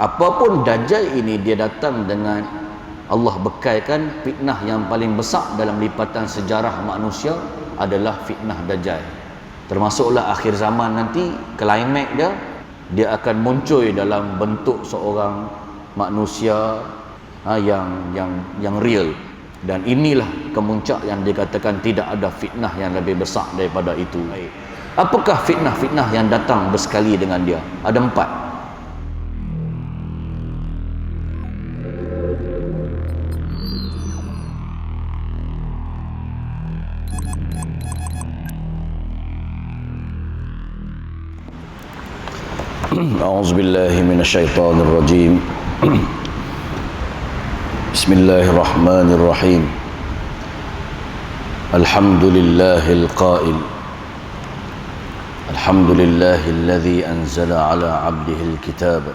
Apapun Dajjal ini, dia datang dengan Allah bekalkan fitnah yang paling besar dalam lipatan sejarah manusia adalah fitnah Dajjal. Termasuklah akhir zaman nanti, klimak dia akan muncul dalam bentuk seorang manusia yang real. Dan inilah kemuncak yang dikatakan tidak ada fitnah yang lebih besar daripada itu. Apakah fitnah-fitnah yang datang bersekali dengan dia? Ada 4. A'udzubillahi minasyaitonir rajim. Bismillahirrahmanirrahim. Alhamdulillahil qail. Alhamdulillahilladzi anzala ala 'abdihil kitab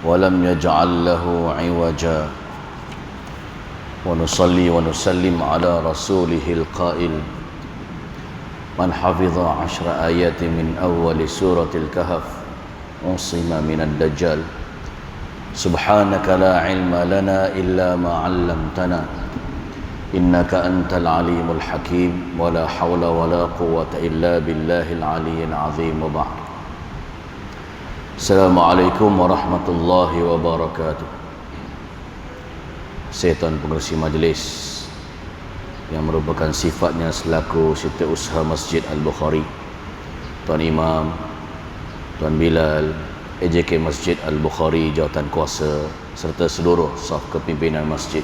wa lam yaj'al lahu 'iwaja. Wa nusalli wa nusallim ala rasulihil qail. Man hafidha 10 ayat min awwal suratil kahf usima minad dajjal. Subhanaka la ilma lana illa ma 'allamtana innaka antal alimul hakim. Wa la hawla wa la quwwata illa billahil aliyyil azim. Wa ba'd. Assalamualaikum warahmatullahi wabarakatuh. Saya Tuan Pengerusi Majlis yang merupakan sifatnya selaku setiausaha Masjid Al-Bukhari, Tuan Imam, Tuan Bilal, AJK Masjid Al-Bukhari, Jawatankuasa, serta seluruh saf kepimpinan masjid,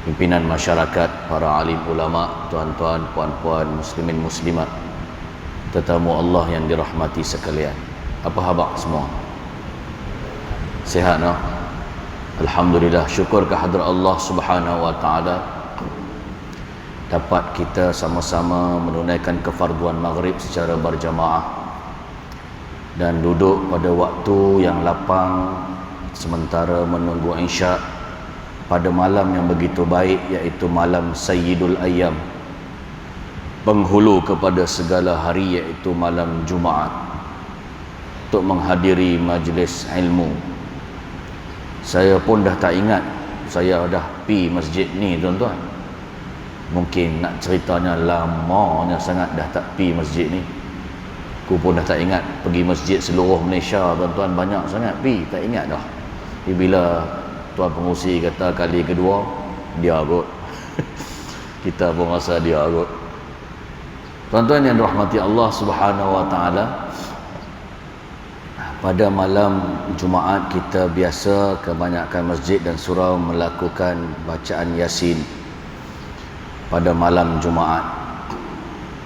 pimpinan masyarakat, para alim ulama, tuan-tuan, puan-puan, muslimin muslimat, tetamu Allah yang dirahmati sekalian. Apa khabar semua? Sihat, no? Alhamdulillah, syukur kehadrat Allah Subhanahu wa taala dapat kita sama-sama menunaikan kefarduan maghrib secara berjamaah dan duduk pada waktu yang lapang sementara menunggu isyak pada malam yang begitu baik, iaitu malam Sayyidul Ayyam, penghulu kepada segala hari, iaitu malam Jumaat, untuk menghadiri majlis ilmu. Saya pun dah tak ingat saya dah pi masjid ni, tuan-tuan. Mungkin nak ceritanya lamanya sangat dah tak pi masjid ni. Aku pun dah tak ingat pergi masjid seluruh Malaysia, tuan-tuan, banyak sangat pi, tak ingat dah. Bila Tuan Pengurusi kata kali kedua, dia kot. Kita pun rasa dia kot. Tuan-tuan yang dirahmati Allah Subhanahu wa taala, pada malam Jumaat kita biasa kebanyakan masjid dan surau melakukan bacaan Yasin. Pada malam Jumaat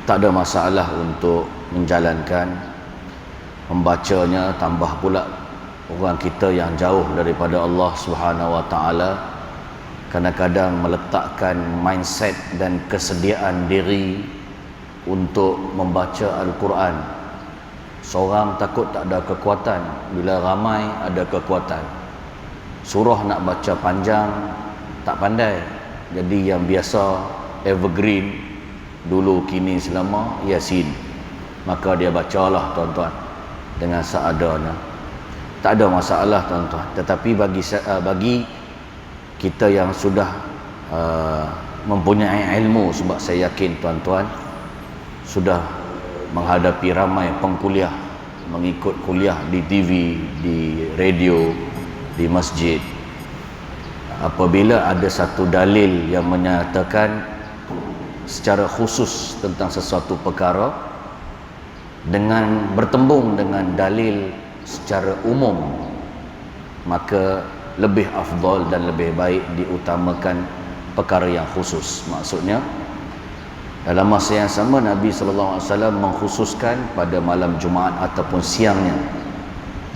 tak ada masalah untuk menjalankan, membacanya. Tambah pula orang kita yang jauh daripada Allah Subhanahu wa taala kadang-kadang meletakkan mindset dan kesediaan diri untuk membaca Al-Quran. Seorang takut tak ada kekuatan, bila ramai ada kekuatan. Surah nak baca panjang tak pandai, jadi yang biasa evergreen dulu kini selama Yasin, maka dia bacalah, tuan-tuan, dengan seadanya. Tak ada masalah, tuan-tuan. Tetapi bagi kita yang sudah mempunyai ilmu, sebab saya yakin tuan-tuan sudah menghadapi ramai pengkuliah, mengikut kuliah di TV, di radio, di masjid. Apabila ada satu dalil yang menyatakan secara khusus tentang sesuatu perkara dengan bertembung dengan dalil secara umum, maka lebih afdal dan lebih baik diutamakan perkara yang khusus. Maksudnya dalam masa yang sama Nabi SAW mengkhususkan pada malam Jumaat ataupun siangnya,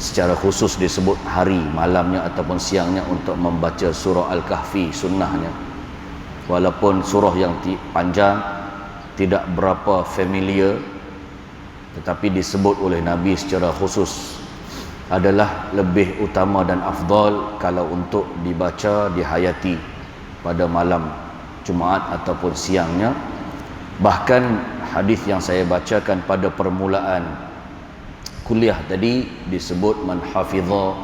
secara khusus disebut hari, malamnya ataupun siangnya, untuk membaca surah Al-Kahfi, sunnahnya. Walaupun surah yang panjang tidak berapa familiar, tetapi disebut oleh Nabi secara khusus adalah lebih utama dan afdal kalau untuk dibaca, dihayati pada malam Jumaat ataupun siangnya. Bahkan hadis yang saya bacakan pada permulaan kuliah tadi disebut man hafidha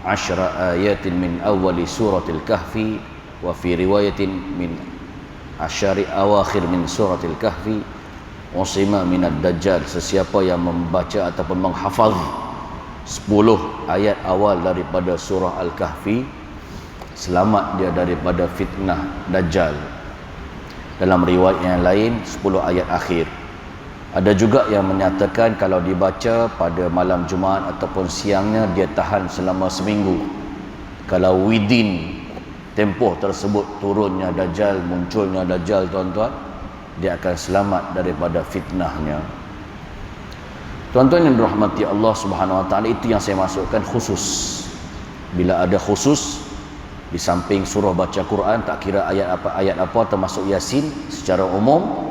10 ayatin min awali suratil kahfi, wa fi riwayatin min 10 awakhir min suratil kahfi usima minad dajjal. Sesiapa yang membaca ataupun menghafaz 10 ayat awal daripada surah Al-Kahfi, selamat dia daripada fitnah dajjal. Dalam riwayat yang lain 10 ayat akhir. Ada juga yang menyatakan kalau dibaca pada malam Jumaat ataupun siangnya, dia tahan selama seminggu. Kalau within tempoh tersebut turunnya dajjal, munculnya dajjal, tuan-tuan, dia akan selamat daripada fitnahnya. Tuan-tuan yang dirahmati Allah Subhanahu Wa Taala, itu yang saya masukkan khusus. Bila ada khusus, di samping surah baca Quran, tak kira ayat apa termasuk Yasin, secara umum,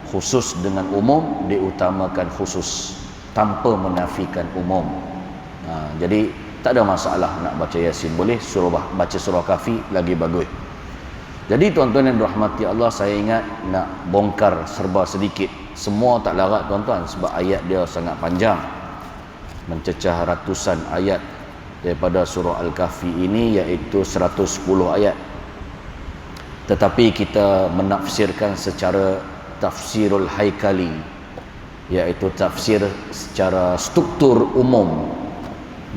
khusus dengan umum, diutamakan khusus tanpa menafikan umum. Jadi tak ada masalah nak baca Yasin, boleh baca surah Kahfi lagi bagus. Jadi tuan-tuan yang dirahmati Allah, saya ingat nak bongkar serba sedikit. Semua tak larat tuan-tuan, sebab ayat dia sangat panjang, mencecah ratusan ayat daripada surah Al-Kahfi ini, iaitu 110 ayat. Tetapi kita menafsirkan secara tafsirul haikali, iaitu tafsir secara struktur umum,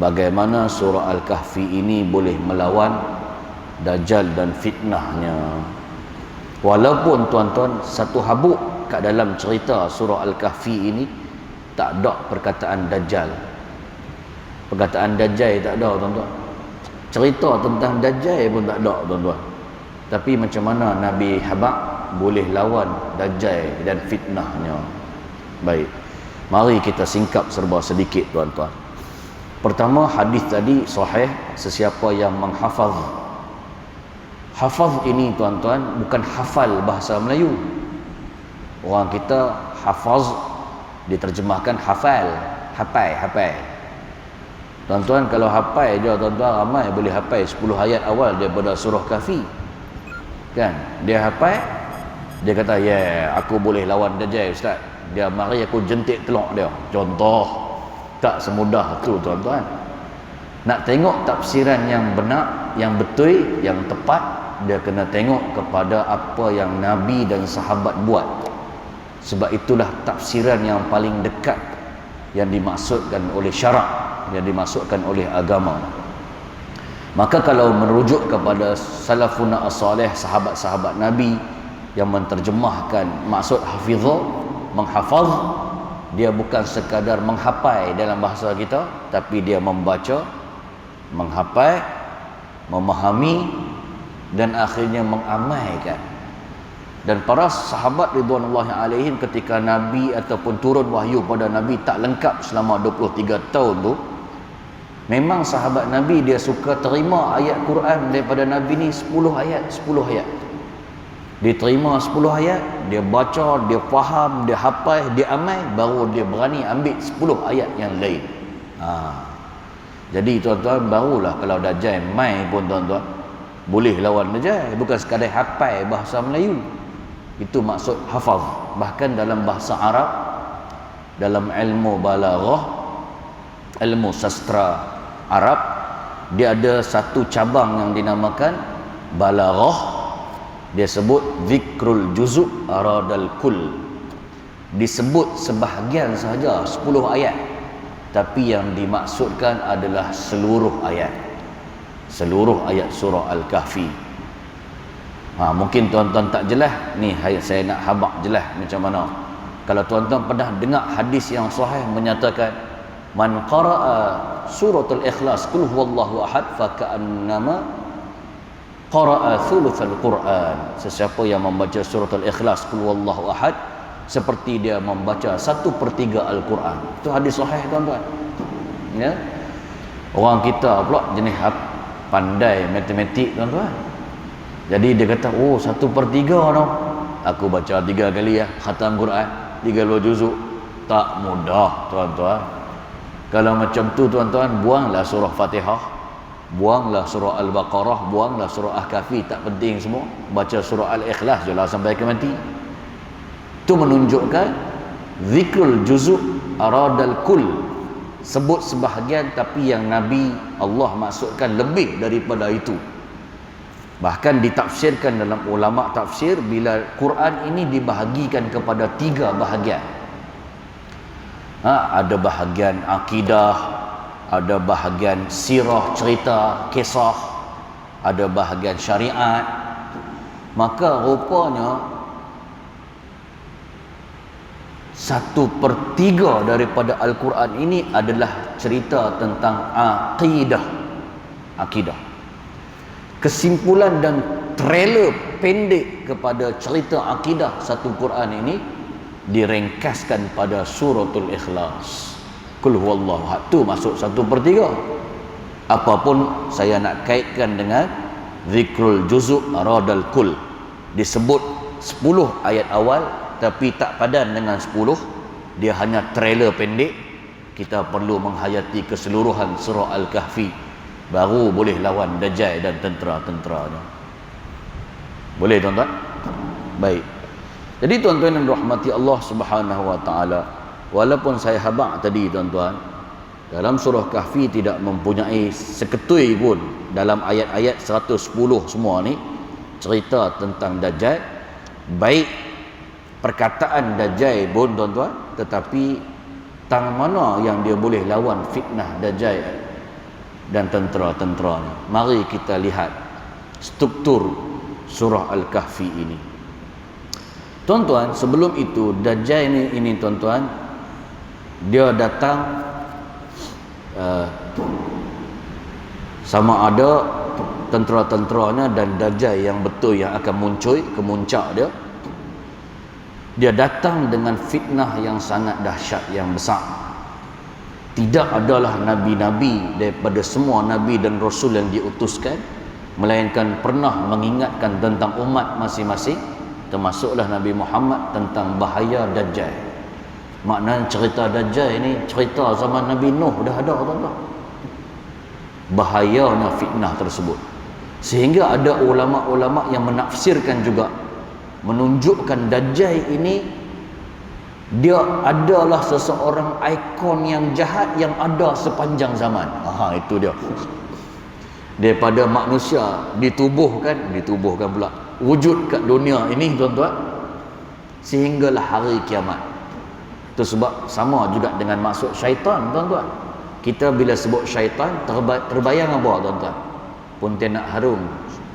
bagaimana surah Al-Kahfi ini boleh melawan dajjal dan fitnahnya. Walaupun tuan-tuan, satu habuk kat dalam cerita surah Al-Kahfi ini tak ada perkataan dajjal. Perkataan dajjal tak ada tuan-tuan. Cerita tentang dajjal pun tak ada tuan-tuan. Tapi macam mana Nabi Habaq boleh lawan dajjal dan fitnahnya? Baik, mari kita singkap serba sedikit tuan-tuan. Pertama, hadis tadi sahih, sesiapa yang menghafaz. Hafaz ini tuan-tuan bukan hafal bahasa Melayu. Orang kita hafaz diterjemahkan hafal, hafal. Tuan-tuan, kalau hafal je tuan-tuan, ramai boleh hafal 10 ayat awal daripada surah Kahfi. Kan? Dia hafal, dia kata, aku boleh lawan dajjal ustaz. Dia mari aku jentik telok dia. Contoh, tak semudah tu tuan-tuan. Nak tengok tafsiran yang benar, yang betul, yang tepat, dia kena tengok kepada apa yang Nabi dan sahabat buat. Sebab itulah tafsiran yang paling dekat yang dimaksudkan oleh syarak, yang dimaksudkan oleh agama. Maka kalau merujuk kepada salafuna as-salih, sahabat-sahabat Nabi yang menterjemahkan maksud hafizah, menghafaz, dia bukan sekadar menghafal dalam bahasa kita, tapi dia membaca, menghafal, memahami, dan akhirnya mengamalkan. Dan para sahabat ridwanullahi alaihim, ketika Nabi ataupun turun wahyu pada Nabi tak lengkap selama 23 tahun tu, memang sahabat Nabi dia suka terima ayat Quran daripada Nabi ni 10 ayat. Dia terima 10 ayat, dia baca, dia faham, dia hafal, dia amal, baru dia berani ambil 10 ayat yang lain. Jadi tuan-tuan, barulah kalau dajjal mai pun tuan-tuan boleh lawan dajjal, bukan sekadar hafal bahasa Melayu. Itu maksud hafaz. Bahkan dalam bahasa Arab, dalam ilmu balaghah, ilmu sastra Arab, dia ada satu cabang yang dinamakan balaghah. Dia sebut zikrul juzuk aradal kul. Disebut sebahagian sahaja 10 ayat, tapi yang dimaksudkan adalah seluruh ayat. Seluruh ayat surah Al-Kahfi. Mungkin tuan-tuan tak jelas. Ni saya nak habaq jelas macam mana. Kalau tuan-tuan pernah dengar hadis yang sahih menyatakan, man qara'a suratul ikhlas qul huwallahu ahad faka'annama qara'a thulutsal Quran. Sesiapa yang membaca suratul ikhlas qul huwallahu ahad, seperti dia membaca 1/3 Al-Quran. Itu hadis sahih tuan-tuan. Ya. Orang kita pula jenis pandai matematik tuan-tuan. Jadi dia kata, 1/3 tau. Aku baca 3 kali khatam Quran, 30 juzuk. Tak mudah tuan-tuan. Kalau macam tu tuan-tuan, buanglah surah Fatihah, buanglah surah Al-Baqarah, buanglah surah Al-Kahfi, tak penting semua. Baca surah Al-Ikhlas je lah sampai ke mati. Itu menunjukkan zikrul juzuk aradal kul. sebut sebahagian, tapi yang Nabi Allah maksudkan lebih daripada itu. Bahkan ditafsirkan dalam ulama tafsir bila Quran ini dibahagikan kepada 3 bahagian. Ada bahagian akidah, ada bahagian sirah, cerita, kisah, ada bahagian syariat. Maka rupanya 1/3 daripada Al-Quran ini adalah cerita tentang akidah. Kesimpulan dan trailer pendek kepada cerita akidah satu Quran ini direngkaskan pada suratul Ikhlas. Qul huwallahu ahad, tu masuk 1/3. Apapun saya nak kaitkan dengan zikrul juzuk aradal kul, disebut 10 ayat awal tapi tak padan dengan 10, dia hanya trailer pendek. Kita perlu menghayati keseluruhan surah Al-Kahfi baru boleh lawan Dajjal dan tentera-tenteranya. Boleh tuan-tuan? Baik. Jadi tuan-tuan yang dirahmati Allah Subhanahu wa taala, walaupun saya habaq tadi tuan-tuan, dalam surah Kahfi tidak mempunyai seketui pun dalam ayat-ayat 110 semua ni cerita tentang Dajjal, baik perkataan Dajjal pun tuan-tuan, tetapi tang mana yang dia boleh lawan fitnah Dajjal dan tentera-tenteranya. Mari kita lihat struktur surah Al-Kahfi ini. Tuan-tuan, sebelum itu Dajjal ini tuan-tuan, dia datang sama ada tentera-tenteranya dan Dajjal yang betul yang akan muncul ke muncak dia. Dia datang dengan fitnah yang sangat dahsyat, yang besar. Tidak adalah nabi-nabi daripada semua nabi dan rasul yang diutuskan melainkan pernah mengingatkan tentang umat masing-masing, termasuklah Nabi Muhammad, tentang bahaya Dajjal. Maknanya cerita Dajjal ini cerita zaman Nabi Nuh dah ada tuan-tuan. Bahayanya fitnah tersebut, sehingga ada ulama-ulama yang menafsirkan juga, menunjukkan Dajjal ini dia adalah seseorang ikon yang jahat yang ada sepanjang zaman. Itu dia. Daripada manusia ditubuhkan pula wujud kat dunia ini tuan-tuan, sehinggalah hari kiamat. Itu sebab sama juga dengan maksud syaitan tuan-tuan. Kita bila sebut syaitan terbayang apa tuan-tuan? Pontianak harum,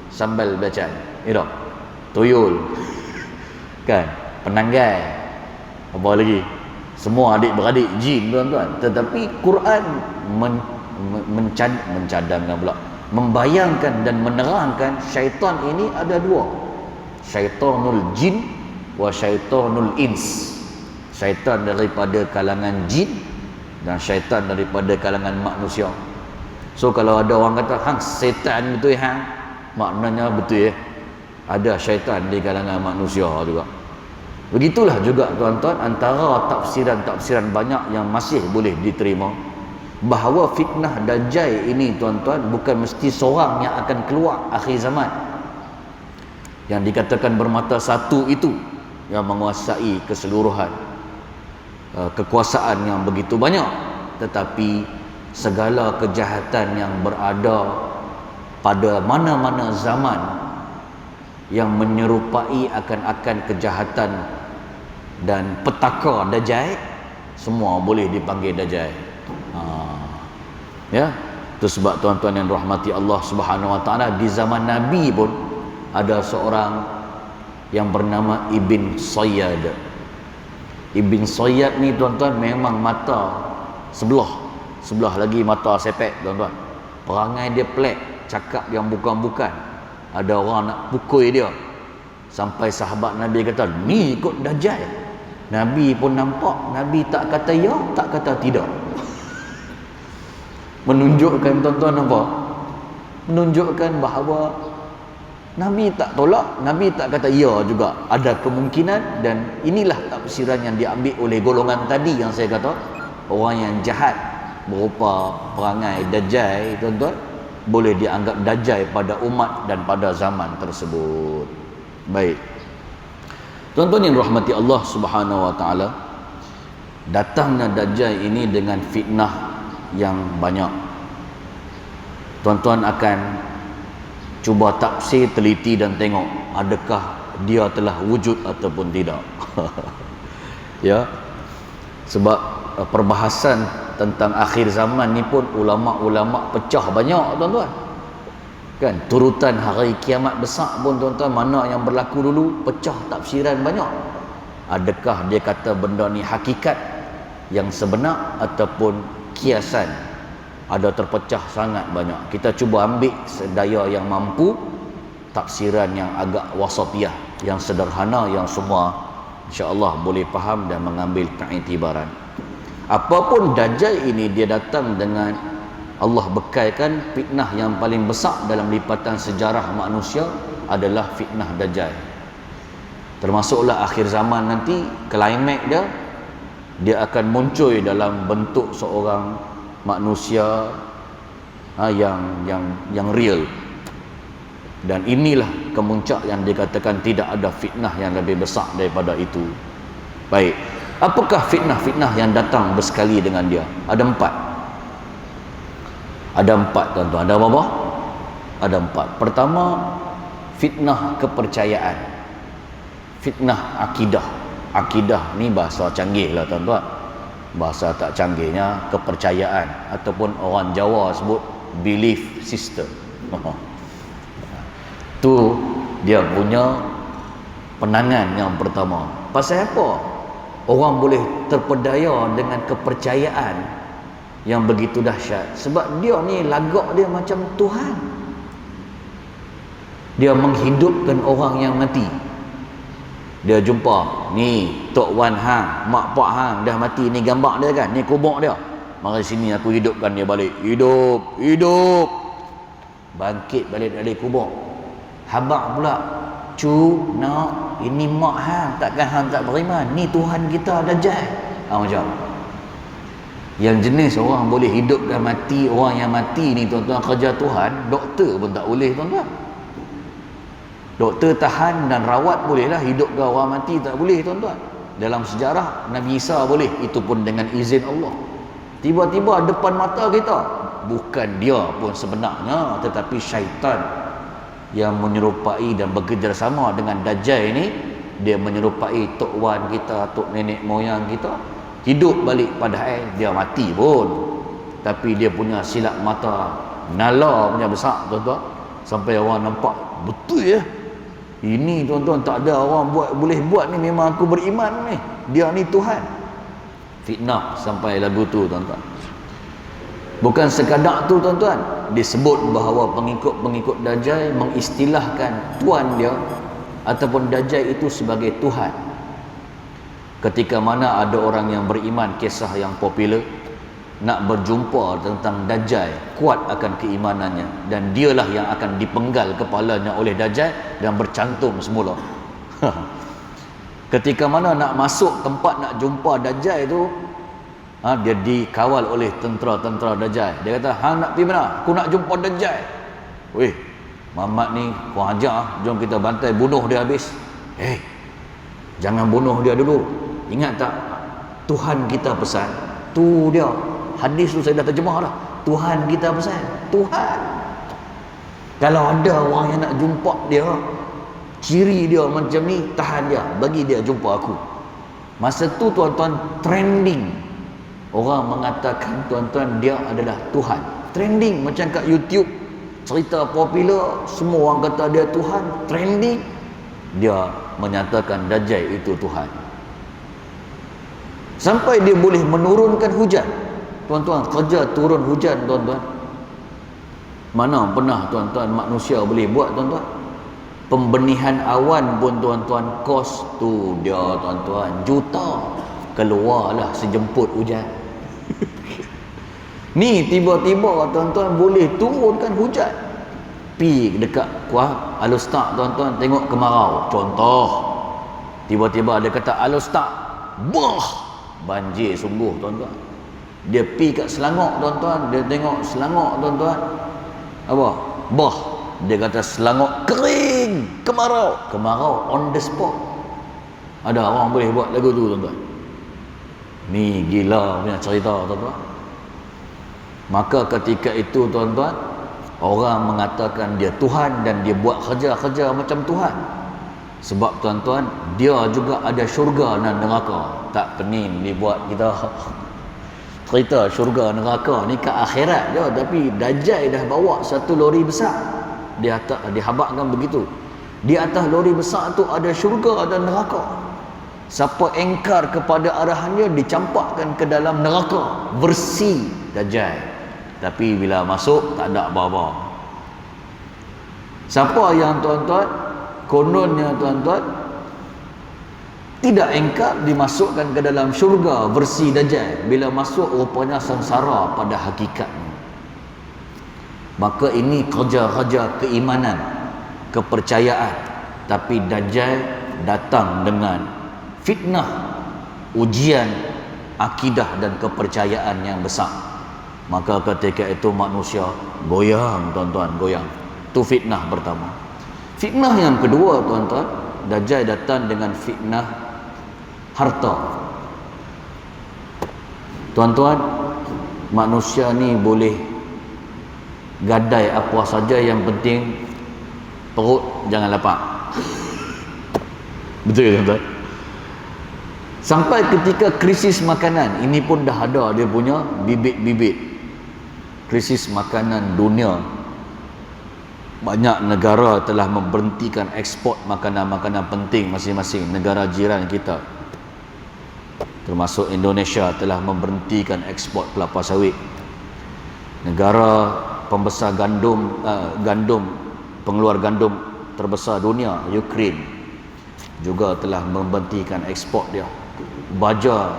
sambal bacaan, tuyul, kan, penanggai, apa lagi, semua adik-beradik jin tuan-tuan. Tetapi Quran mencadangkan pula, membayangkan dan menerangkan syaitan ini ada 2, syaitanul jin wa syaitanul ins. Syaitan daripada kalangan jin dan syaitan daripada kalangan manusia. So kalau ada orang kata hang setan betul hang, maknanya betul ada syaitan di kalangan manusia juga. Begitulah juga tuan-tuan, antara tafsiran-tafsiran banyak yang masih boleh diterima, bahawa fitnah Dajjal ini tuan-tuan bukan mesti seorang yang akan keluar akhir zaman, yang dikatakan bermata satu itu, yang menguasai keseluruhan kekuasaan yang begitu banyak. Tetapi segala kejahatan yang berada pada mana-mana zaman yang menyerupai akan kejahatan dan petaka Dajjal, semua boleh dipanggil Dajjal. Ya, itu sebab tuan-tuan yang rahmati Allah Subhanahu wa taala, di zaman Nabi pun ada seorang yang bernama Ibn Sayyad. Ibn Sayyad ni tuan-tuan memang mata sebelah lagi mata sepek tuan-tuan. Perangai dia pelik, cakap yang bukan-bukan. Ada orang nak pukul dia, sampai sahabat Nabi kata, ni ikut Dajjal. Nabi pun nampak, Nabi tak kata ya, tak kata tidak. Menunjukkan tuan-tuan apa? Menunjukkan bahawa Nabi tak tolak, Nabi tak kata ya juga. Ada kemungkinan, dan inilah tafsiran yang diambil oleh golongan tadi yang saya kata, orang yang jahat berupa perangai Dajjal tuan-tuan, boleh dianggap Dajjal pada umat dan pada zaman tersebut. Baik. Tuan-tuan yang rahmati Allah Subhanahu wa taala, datangnya Dajjal ini dengan fitnah yang banyak. Tuan-tuan akan cuba tafsir, teliti dan tengok adakah dia telah wujud ataupun tidak. Ya, sebab perbahasan tentang akhir zaman ni pun ulama-ulama pecah banyak, tuan-tuan. Kan turutan hari kiamat besar pun, tuan-tuan, mana yang berlaku dulu, pecah tafsiran banyak. Adakah dia kata benda ni hakikat yang sebenar ataupun kiasan? Ada terpecah sangat banyak. Kita cuba ambil sedaya yang mampu, tafsiran yang agak wasatiyah, yang sederhana, yang semua insya-Allah boleh faham dan mengambil keiktibaran. Apapun Dajjal ini, dia datang dengan Allah bekalkan fitnah yang paling besar dalam lipatan sejarah manusia adalah fitnah Dajjal. Termasuklah akhir zaman nanti, klimak dia akan muncul dalam bentuk seorang manusia yang real. Dan inilah kemuncak yang dikatakan tidak ada fitnah yang lebih besar daripada itu. Baik, apakah fitnah-fitnah yang datang bersekali dengan dia? Ada 4. Ada 4, tuan-tuan. Ada apa? Ada 4. Pertama, fitnah kepercayaan, fitnah akidah. Akidah ni bahasa canggih lah, tuan-tuan. Bahasa tak canggihnya kepercayaan, ataupun orang Jawa sebut belief system. Tu dia punya penangan yang pertama. Pasal apa orang boleh terpedaya dengan kepercayaan yang begitu dahsyat? Sebab dia ni lagak dia macam Tuhan. Dia menghidupkan orang yang mati. Dia jumpa, ni Tok Wan hang, Mak Pak hang dah mati, ni gambar dia kan, ni kubur dia. Mari sini aku hidupkan dia balik. Hidup. Bangkit balik dari kubur. Habaq pula, nak ini mak hang, takkan hang tak beriman? Ni Tuhan kita Dajjal. Macam yang jenis orang boleh hidupkan mati, orang yang mati ni, tuan-tuan, kerja Tuhan. Doktor pun tak boleh, tuan-tuan. Doktor tahan dan rawat bolehlah, hidupkan orang mati tak boleh, tuan-tuan. Dalam sejarah Nabi Isa boleh, itu pun dengan izin Allah. Tiba-tiba depan mata kita, bukan dia pun sebenarnya, tetapi syaitan yang menyerupai dan bekerjasama dengan Dajjal ini. Dia menyerupai Tok Wan kita, tok nenek moyang kita, hidup balik, padahal dia mati pun, tapi dia punya silap mata nala punya besar, tuan-tuan, sampai orang nampak betul ya, ini tuan-tuan tak ada orang boleh buat ni, memang aku beriman ni, dia ni Tuhan. Fitnah sampai lagu tu, tuan-tuan. Bukan sekadar tu, tuan-tuan, disebut bahawa pengikut-pengikut Dajjal mengistilahkan tuan dia ataupun Dajjal itu sebagai Tuhan. Ketika mana ada orang yang beriman, kisah yang popular, nak berjumpa tentang Dajjal, kuat akan keimanannya, dan dialah yang akan dipenggal kepalanya oleh Dajjal dan bercantum semula. Ketika mana nak masuk tempat nak jumpa Dajjal itu, dia dikawal oleh tentera-tentera Dajjal. Dia kata, hang nak pergi mana? Aku nak jumpa Dajjal. Weh, Mamat ni kau ajar, jom kita bantai, bunuh dia habis. Jangan bunuh dia dulu. Ingat tak, Tuhan kita pesan. Tu dia, hadis tu saya dah terjemah dah. Tuhan kita pesan, Tuhan. Kalau ada orang yang nak jumpa dia, ciri dia macam ni, tahan dia, bagi dia jumpa aku. Masa tu, tuan-tuan, trending. Orang mengatakan, tuan-tuan, dia adalah Tuhan. Trending macam kat YouTube, cerita popular, semua orang kata dia Tuhan. Trending, dia menyatakan Dajjal itu Tuhan. Sampai dia boleh menurunkan hujan, tuan-tuan. Kerja turun hujan, tuan-tuan. Mana pernah, tuan-tuan, manusia boleh buat, tuan-tuan? Pembenihan awan pun, tuan-tuan, kos tu dia, tuan-tuan, juta. Keluarlah sejemput hujan. Ni tiba-tiba, tuan-tuan, boleh turunkan hujan. Pi dekat kuah Al-Ustaz, tuan-tuan, tengok kemarau. Contoh, tiba-tiba dia kata Al-Ustaz, banjir sungguh, tuan-tuan. Dia pi kat Selangor, tuan-tuan, dia tengok Selangor, tuan-tuan, apa? Dia kata Selangor kering, kemarau on the spot. Ada orang boleh buat lagu tu, tuan-tuan. Ni gila punya cerita, tuan-tuan. Maka ketika itu tuan-tuan, orang mengatakan dia Tuhan dan dia buat kerja-kerja macam Tuhan. Sebab tuan-tuan, dia juga ada syurga dan neraka. Tak pening dibuat kita cerita syurga neraka ni ke akhirat je, tapi Dajjal dah bawa satu lori besar. Dia dihabakkan begitu. Di atas lori besar tu ada syurga dan neraka. Siapa engkar kepada arahannya dicampakkan ke dalam neraka, versi Dajjal. Tapi bila masuk tak ada apa-apa. Siapa yang tuan-tuan kononnya tuan-tuan tidak engkar dimasukkan ke dalam syurga versi Dajjal, bila masuk rupanya sengsara pada hakikatnya. Maka ini kerja-kerja keimanan, kepercayaan. Tapi Dajjal datang dengan fitnah, ujian akidah dan kepercayaan yang besar. Maka ketika itu manusia goyang tuan-tuan, goyang. Itu fitnah pertama. Fitnah yang kedua tuan-tuan, Dajjal datang dengan fitnah harta. Tuan-tuan, manusia ni boleh gadai apa saja, yang penting perut jangan lapar. Betul tuan-tuan? Sampai ketika krisis makanan, ini pun dah ada dia punya bibit-bibit. Krisis makanan dunia. Banyak negara telah memberhentikan ekspor makanan-makanan penting masing-masing. Negara jiran kita, termasuk Indonesia, telah memberhentikan ekspor kelapa sawit. Negara pembesar gandum, pengeluar gandum terbesar dunia, Ukraine, juga telah memberhentikan ekspor dia. Baja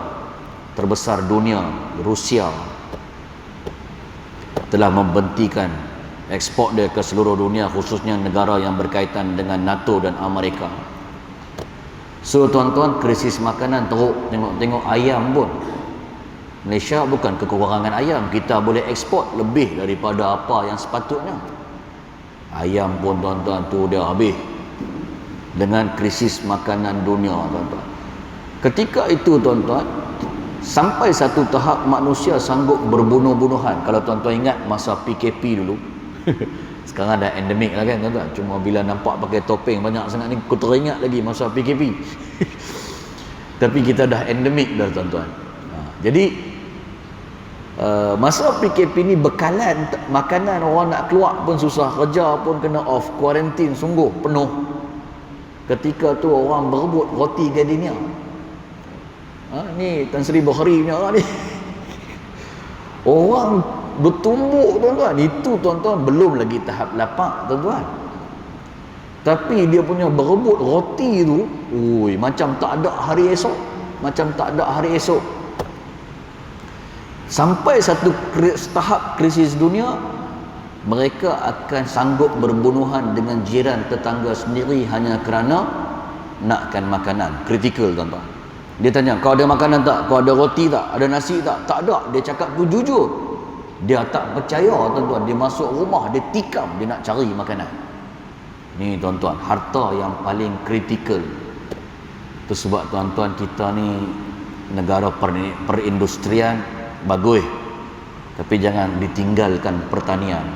terbesar dunia, Rusia, telah memberhentikan ekspor dia ke seluruh dunia, khususnya negara yang berkaitan dengan NATO dan Amerika. So tuan-tuan, krisis makanan teruk. Tengok ayam pun, Malaysia bukan kekurangan ayam, kita boleh ekspor lebih daripada apa yang sepatutnya. Ayam pun tuan-tuan tu dia habis dengan krisis makanan dunia tuan-tuan. Ketika itu tuan-tuan, sampai satu tahap manusia sanggup berbunuh-bunuhan. Kalau tuan-tuan ingat masa PKP dulu, sekarang dah endemik lah kan tuan-tuan. Cuma bila nampak pakai topeng banyak sangat ni, aku teringat lagi masa PKP. Tapi kita dah endemik dah tuan-tuan. Jadi masa PKP ni bekalan makanan orang nak keluar pun susah, kerja pun kena off, kuarantin sungguh penuh. Ketika tu orang berebut roti Gardenia. Ni Tan Sri Bahari punya orang ni. Orang bertumbuk tuan-tuan. Itu tuan-tuan belum lagi tahap lapar tuan-tuan. Tapi dia punya berebut roti tu, macam tak ada hari esok. Macam tak ada hari esok. Sampai satu tahap krisis dunia, mereka akan sanggup berbunuhan dengan jiran tetangga sendiri hanya kerana nakkan makanan. Kritikal tuan-tuan. Dia tanya, kau ada makanan tak? Kau ada roti tak? Ada nasi tak? Tak ada. Dia cakap tu jujur. Dia tak percaya tuan-tuan. Dia masuk rumah, dia tikam, dia nak cari makanan. Ni tuan-tuan, harta yang paling kritikal. Itu sebab tuan-tuan, kita ni negara perindustrian bagus. Tapi jangan ditinggalkan pertanian.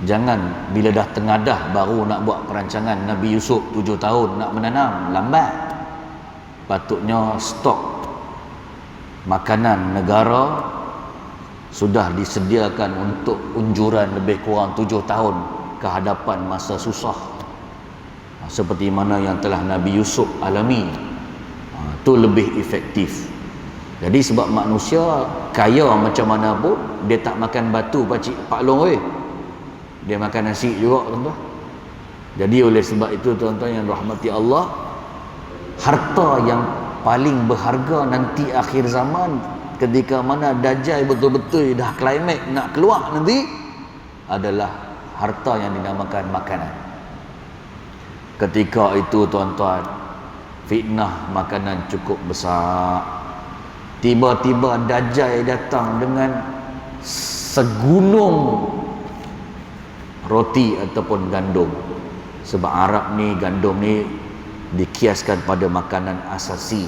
Jangan bila dah tengadah baru nak buat perancangan. Nabi Yusuf 7 tahun nak menanam, lambat. Patutnya stok makanan negara sudah disediakan untuk unjuran lebih kurang 7 tahun ke hadapan masa susah, seperti mana yang telah Nabi Yusuf alami. Itu lebih efektif. Jadi sebab manusia kaya macam mana pun, dia tak makan batu Pak Long, dia makan nasi juga tuan-tuan. Jadi oleh sebab itu tuan-tuan yang rahmati Allah, harta yang paling berharga nanti akhir zaman, ketika mana Dajjal betul-betul dah klimak nak keluar nanti, adalah harta yang dinamakan makanan. Ketika itu tuan-tuan, fitnah makanan cukup besar. Tiba-tiba Dajjal datang dengan segunung roti ataupun gandum. Sebab Arab ni, gandum ni dikiaskan pada makanan asasi.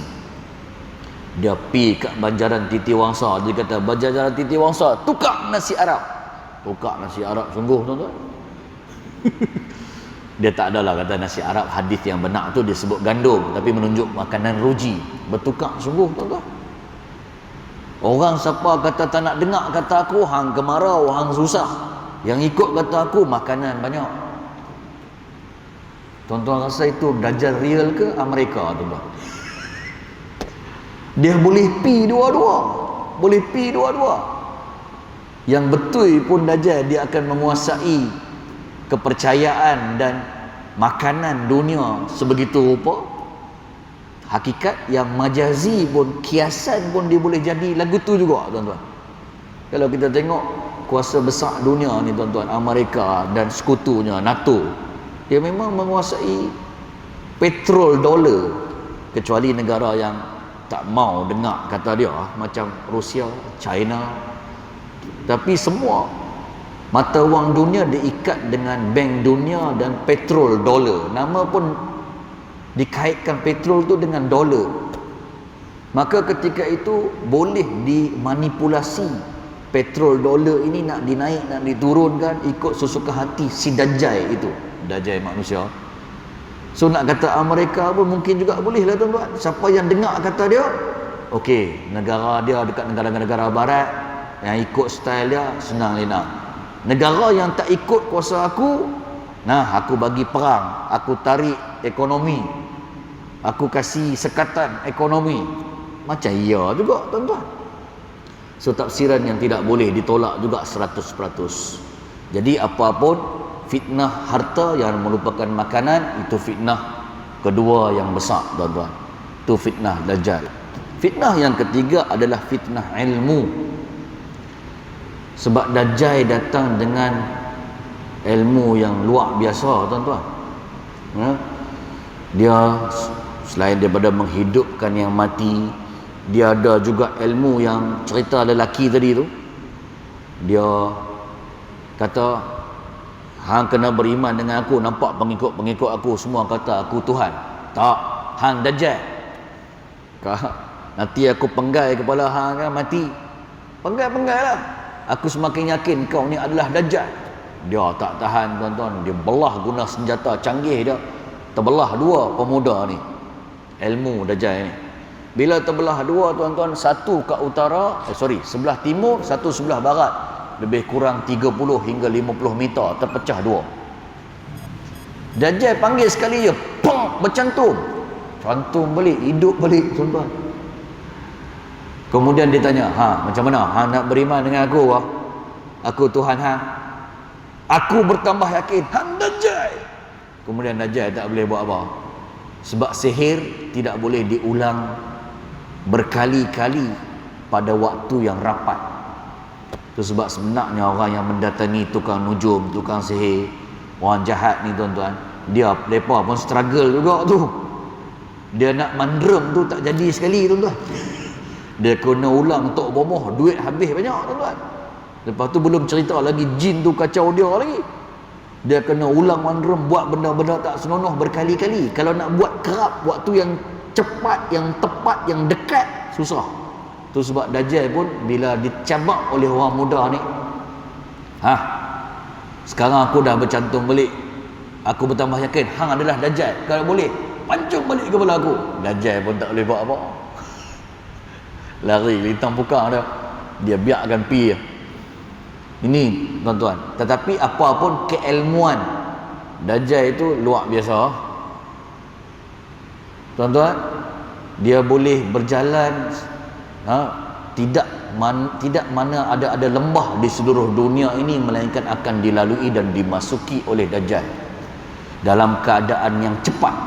Dia pi kat Banjaran Titiwangsa, dia kata Banjaran Titiwangsa tukar nasi Arab. Tukar nasi Arab sungguh tuan-tuan. Dia tak adalah kata nasi Arab, hadis yang benar tu dia sebut gandum tapi menunjuk makanan ruji. Bertukar sungguh tuan-tuan. Orang siapa kata tak nak dengar kata aku, hang kemarau, hang susah. Yang ikut kata aku makanan banyak. Tuan-tuan rasa itu Dajjal real ke Amerika tuan-tuan? Dia boleh pi dua-dua. Boleh pi dua-dua. Yang betul pun Dajjal dia akan menguasai kepercayaan dan makanan dunia sebegitu rupa. Hakikat yang majazi pun, kiasan pun dia boleh jadi lagu tu juga tuan-tuan. Kalau kita tengok kuasa besar dunia ni tuan-tuan, Amerika dan sekutunya NATO, dia memang menguasai petrol dolar, kecuali negara yang tak mau dengar kata dia macam Rusia, China. Tapi semua mata wang dunia diikat dengan bank dunia dan petrol dolar. Nama pun dikaitkan petrol tu dengan dolar. Maka ketika itu boleh dimanipulasi petrol dolar ini, nak dinaik, nak diturunkan ikut sesuka hati si Dajjal itu, Dajjal manusia. So nak kata Amerika pun mungkin juga boleh lah tuan-tuan. Siapa yang dengar kata dia, okey, negara dia dekat negara-negara barat yang ikut style dia, senang lena. Negara yang tak ikut kuasa aku, nah aku bagi perang, aku tarik ekonomi, aku kasih sekatan ekonomi. Macam iya juga tuan-tuan. So tafsiran yang tidak boleh ditolak juga 100%. Jadi apapun fitnah harta yang merupakan makanan, itu fitnah kedua yang besar tuan-tuan. Itu fitnah Dajjal. Fitnah yang ketiga adalah fitnah ilmu. Sebab Dajjal datang dengan ilmu yang luar biasa tuan-tuan. Dia selain daripada menghidupkan yang mati, dia ada juga ilmu yang cerita lelaki tadi tu. Dia kata, hang kena beriman dengan aku. Nampak pengikut-pengikut aku semua kata aku Tuhan. Tak, hang Dajjal. Nanti aku penggal kepala hang kan mati. Penggal lah. Aku semakin yakin kau ni adalah Dajjal. Dia tak tahan tuan-tuan. Dia belah guna senjata canggih dia. Terbelah dua pemuda ni. Ilmu Dajjal ni. Bila terbelah dua tuan-tuan, satu kat utara, sebelah timur, satu sebelah barat. Lebih kurang 30 hingga 50 meter, terpecah dua. Dajjal panggil sekali je, pong, bercantum. Cantum balik, hidup balik tuan-tuan. Kemudian dia tanya, macam mana? Hang nak beriman dengan aku? Aku Tuhan hang. Aku bertambah yakin, hang Dajjal. Kemudian Dajjal tak boleh buat apa. Sebab sihir tidak boleh diulang berkali-kali pada waktu yang rapat. Itu sebab sebenarnya orang yang mendatangi tukang nujum, tukang sihir, orang jahat ni tuan-tuan, mereka pun struggle juga tu. Dia nak mandrem tu tak jadi sekali tuan-tuan. Dia kena ulang tok bomoh, duit habis banyak tuan-tuan. Lepas tu belum cerita lagi jin tu kacau dia lagi. Dia kena ulang mandrem, buat benda-benda tak senonoh berkali-kali. Kalau nak buat kerap, waktu yang cepat, yang tepat, yang dekat, susah. Tu sebab Dajjal pun bila dicabak oleh orang muda ni, sekarang aku dah bercantum balik, aku bertambah yakin hang adalah Dajjal. Kalau boleh pancung balik kepala aku. Dajjal pun tak boleh buat apa. Lari lintang pukang dia biarkan pi. Ini tuan-tuan. Tetapi apapun keilmuan Dajjal itu luar biasa tuan-tuan. Dia boleh berjalan, tidak mana ada lembah di seluruh dunia ini melainkan akan dilalui dan dimasuki oleh Dajjal dalam keadaan yang cepat,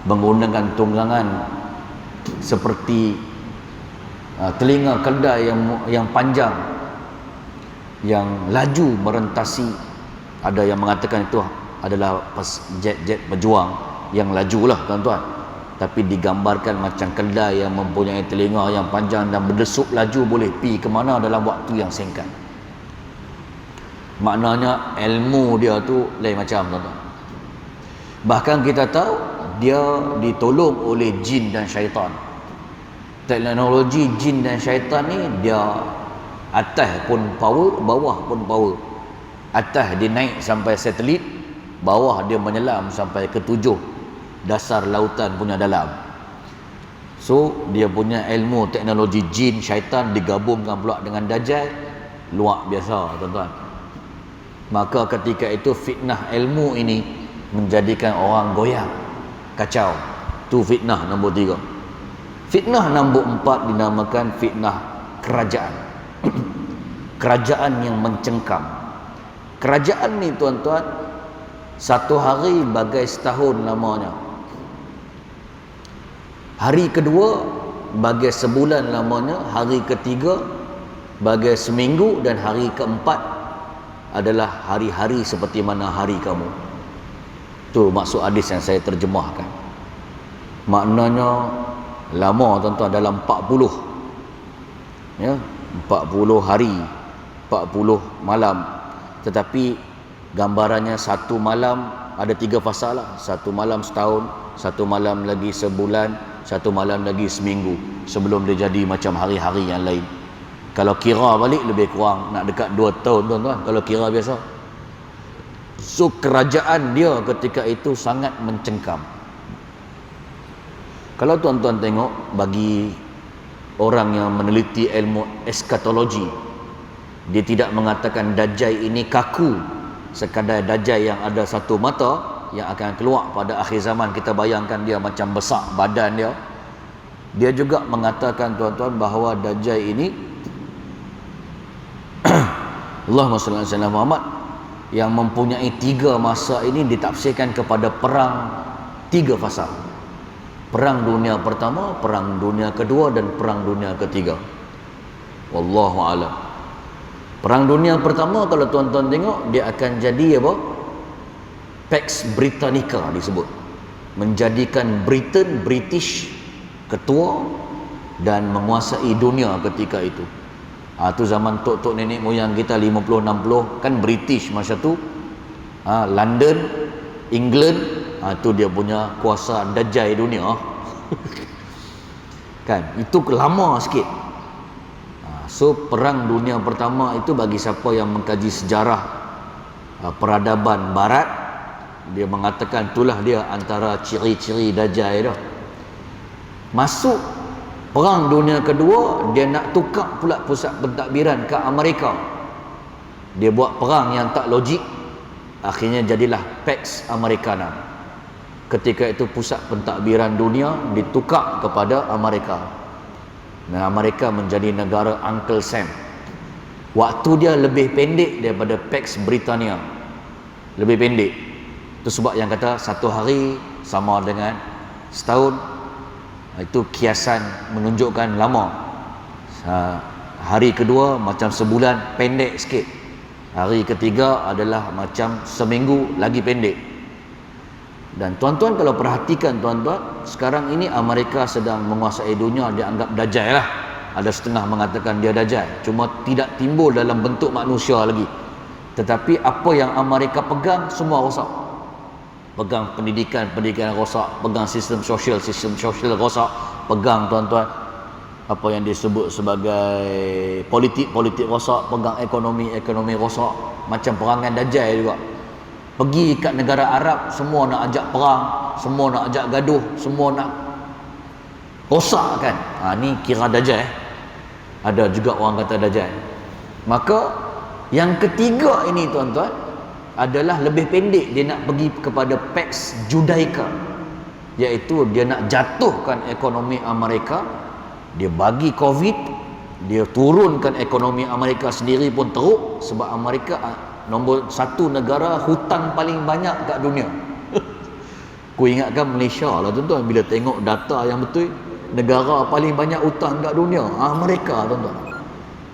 menggunakan tunggangan seperti telinga keldai yang panjang, yang laju merentasi. Ada yang mengatakan itu adalah jet-jet berjuang yang lajulah tuan-tuan. Tapi digambarkan macam keldai yang mempunyai telinga yang panjang dan berdesuk laju, boleh pergi ke mana dalam waktu yang singkat. Maknanya ilmu dia tu lain macam tuan-tuan. Bahkan kita tahu dia ditolong oleh jin dan syaitan. Teknologi jin dan syaitan ni dia atas pun power, bawah pun power. Atas dia naik sampai satelit, bawah dia menyelam sampai ke 7 dasar lautan punya dalam. So dia punya ilmu teknologi jin syaitan digabungkan pula dengan dajjal, luar biasa tuan-tuan. Maka ketika itu fitnah ilmu ini menjadikan orang goyang, kacau. Tu fitnah nombor 3. Fitnah nombor 4 dinamakan fitnah kerajaan. Kerajaan yang mencengkam. Kerajaan ni tuan-tuan, satu hari bagai setahun lamanya. Hari kedua bagai sebulan lamanya. Hari ketiga bagai seminggu. Dan hari keempat adalah hari-hari seperti mana hari kamu. Tu maksud hadis yang saya terjemahkan. Maknanya lama tuan-tuan, dalam 40 ya, 40 hari, 40 malam. Tetapi gambarannya satu malam ada 3 fasa lah. Satu malam setahun, satu malam lagi sebulan, satu malam lagi seminggu, sebelum dia jadi macam hari-hari yang lain. Kalau kira balik lebih kurang nak dekat 2 tahun tuan-tuan, kalau kira biasa. So kerajaan dia ketika itu sangat mencengkam. Kalau tuan-tuan tengok, bagi orang yang meneliti ilmu eskatologi, dia tidak mengatakan dajjal ini kaku sekadar dajjal yang ada satu mata yang akan keluar pada akhir zaman. Kita bayangkan dia macam besar badan dia. Dia juga mengatakan tuan-tuan bahawa dajjal ini Allahumma salli ala sayyidina Muhammad, yang mempunyai 3 masa ini ditafsirkan kepada perang 3 fasa. Perang dunia pertama, perang dunia kedua dan perang dunia ketiga. Wallahu a'lam. Perang dunia pertama kalau tuan-tuan tengok, dia akan jadi apa? Pax Britannica disebut. Menjadikan Britain, British ketua dan menguasai dunia ketika itu. Tu zaman tok-tok nenek moyang kita 50-60 kan British masa tu. London, England, tu dia punya kuasa dajjal dunia. Kan itu lama sikit. So perang dunia pertama itu bagi siapa yang mengkaji sejarah peradaban barat, dia mengatakan itulah dia antara ciri-ciri dajjal dah. Masuk perang dunia kedua, dia nak tukar pula pusat pentadbiran ke Amerika. Dia buat perang yang tak logik. Akhirnya jadilah Pax Americana. Ketika itu pusat pentadbiran dunia ditukar kepada Amerika. Dan Amerika menjadi negara Uncle Sam. Waktu dia lebih pendek daripada Pax Britannia. Lebih pendek. Itu sebab yang kata satu hari sama dengan setahun. Itu kiasan menunjukkan lama. Hari kedua macam sebulan, pendek sikit. Hari ketiga adalah macam seminggu, lagi pendek. Dan tuan-tuan kalau perhatikan tuan-tuan, sekarang ini Amerika sedang menguasai dunia, dianggap dajjal lah. Ada setengah mengatakan dia dajjal, cuma tidak timbul dalam bentuk manusia lagi. Tetapi apa yang Amerika pegang semua rosak. Pegang pendidikan rosak, pegang sistem sosial rosak, pegang tuan-tuan apa yang disebut sebagai politik rosak, pegang ekonomi rosak, macam perangan dajjal juga. Pergi kat negara Arab, semua nak ajak perang, semua nak ajak gaduh, semua nak rosak kan. Ni kira dajjal. Ada juga orang kata dajjal. Maka yang ketiga ini tuan-tuan adalah lebih pendek. Dia nak pergi kepada Pax Judaica, iaitu dia nak jatuhkan ekonomi Amerika. Dia bagi Covid, dia turunkan ekonomi Amerika sendiri pun teruk. Sebab Amerika nombor 1 negara hutang paling banyak kat dunia. Ku ingatkan Malaysia lah tuan-tuan, bila tengok data yang betul, negara paling banyak hutang kat dunia Amerika tuan-tuan.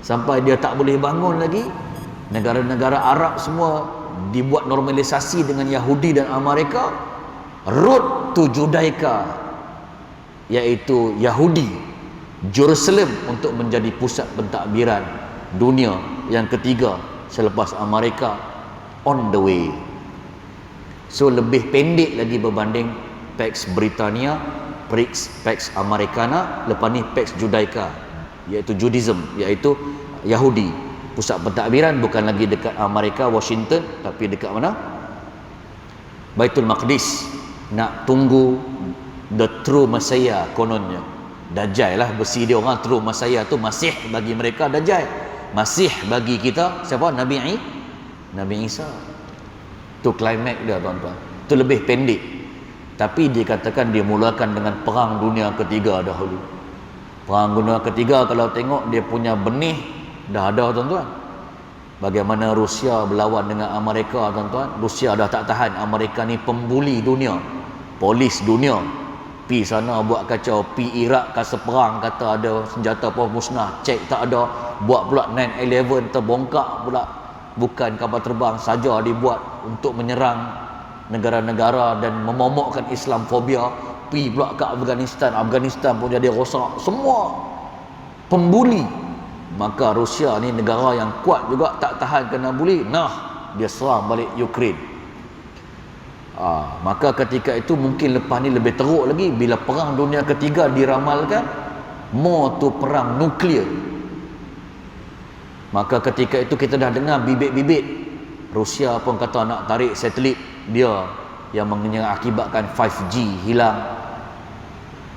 Sampai dia tak boleh bangun lagi, negara-negara Arab semua dibuat normalisasi dengan Yahudi dan Amerika. Road to Judaica, iaitu Yahudi, Jerusalem untuk menjadi pusat pentadbiran dunia yang ketiga selepas Amerika, on the way. So lebih pendek lagi berbanding Pax Britannia, Pax Americana, lepas ni Pax Judaica, iaitu Judaism, iaitu Yahudi. Pusat pentadbiran bukan lagi dekat Amerika, Washington, tapi dekat mana? Baitul Maqdis. Nak tunggu the true Messiah kononnya. Dajjal lah besi dia orang. True Messiah tu Masih bagi mereka, Dajjal Masih bagi kita siapa? Nabi Isa. Tu climax dia tuan-tuan. Tu lebih pendek, tapi dikatakan dia mulakan dengan perang dunia ketiga dahulu. Perang dunia ketiga kalau tengok dia punya benih dah ada tuan-tuan. Bagaimana Rusia berlawan dengan Amerika tuan-tuan. Rusia dah tak tahan. Amerika ni pembuli dunia, polis dunia. Pi sana buat kacau, pi Iraq kasa perang, kata ada senjata pemusnah, cek tak ada. Buat pula 9/11 terbongkar pula bukan kapal terbang saja dibuat untuk menyerang negara-negara dan memomokkan Islamfobia. Pi pula ke Afghanistan, Afghanistan pun jadi rosak, semua pembuli. Maka Rusia ni negara yang kuat juga, tak tahan kena buli, dia serang balik Ukraine. Maka ketika itu mungkin lepas ni lebih teruk lagi, bila perang dunia ketiga diramalkan more tu perang nuklear. Maka ketika itu kita dah dengar bibit-bibit Rusia pun kata nak tarik satelit dia yang mengakibatkan 5G hilang,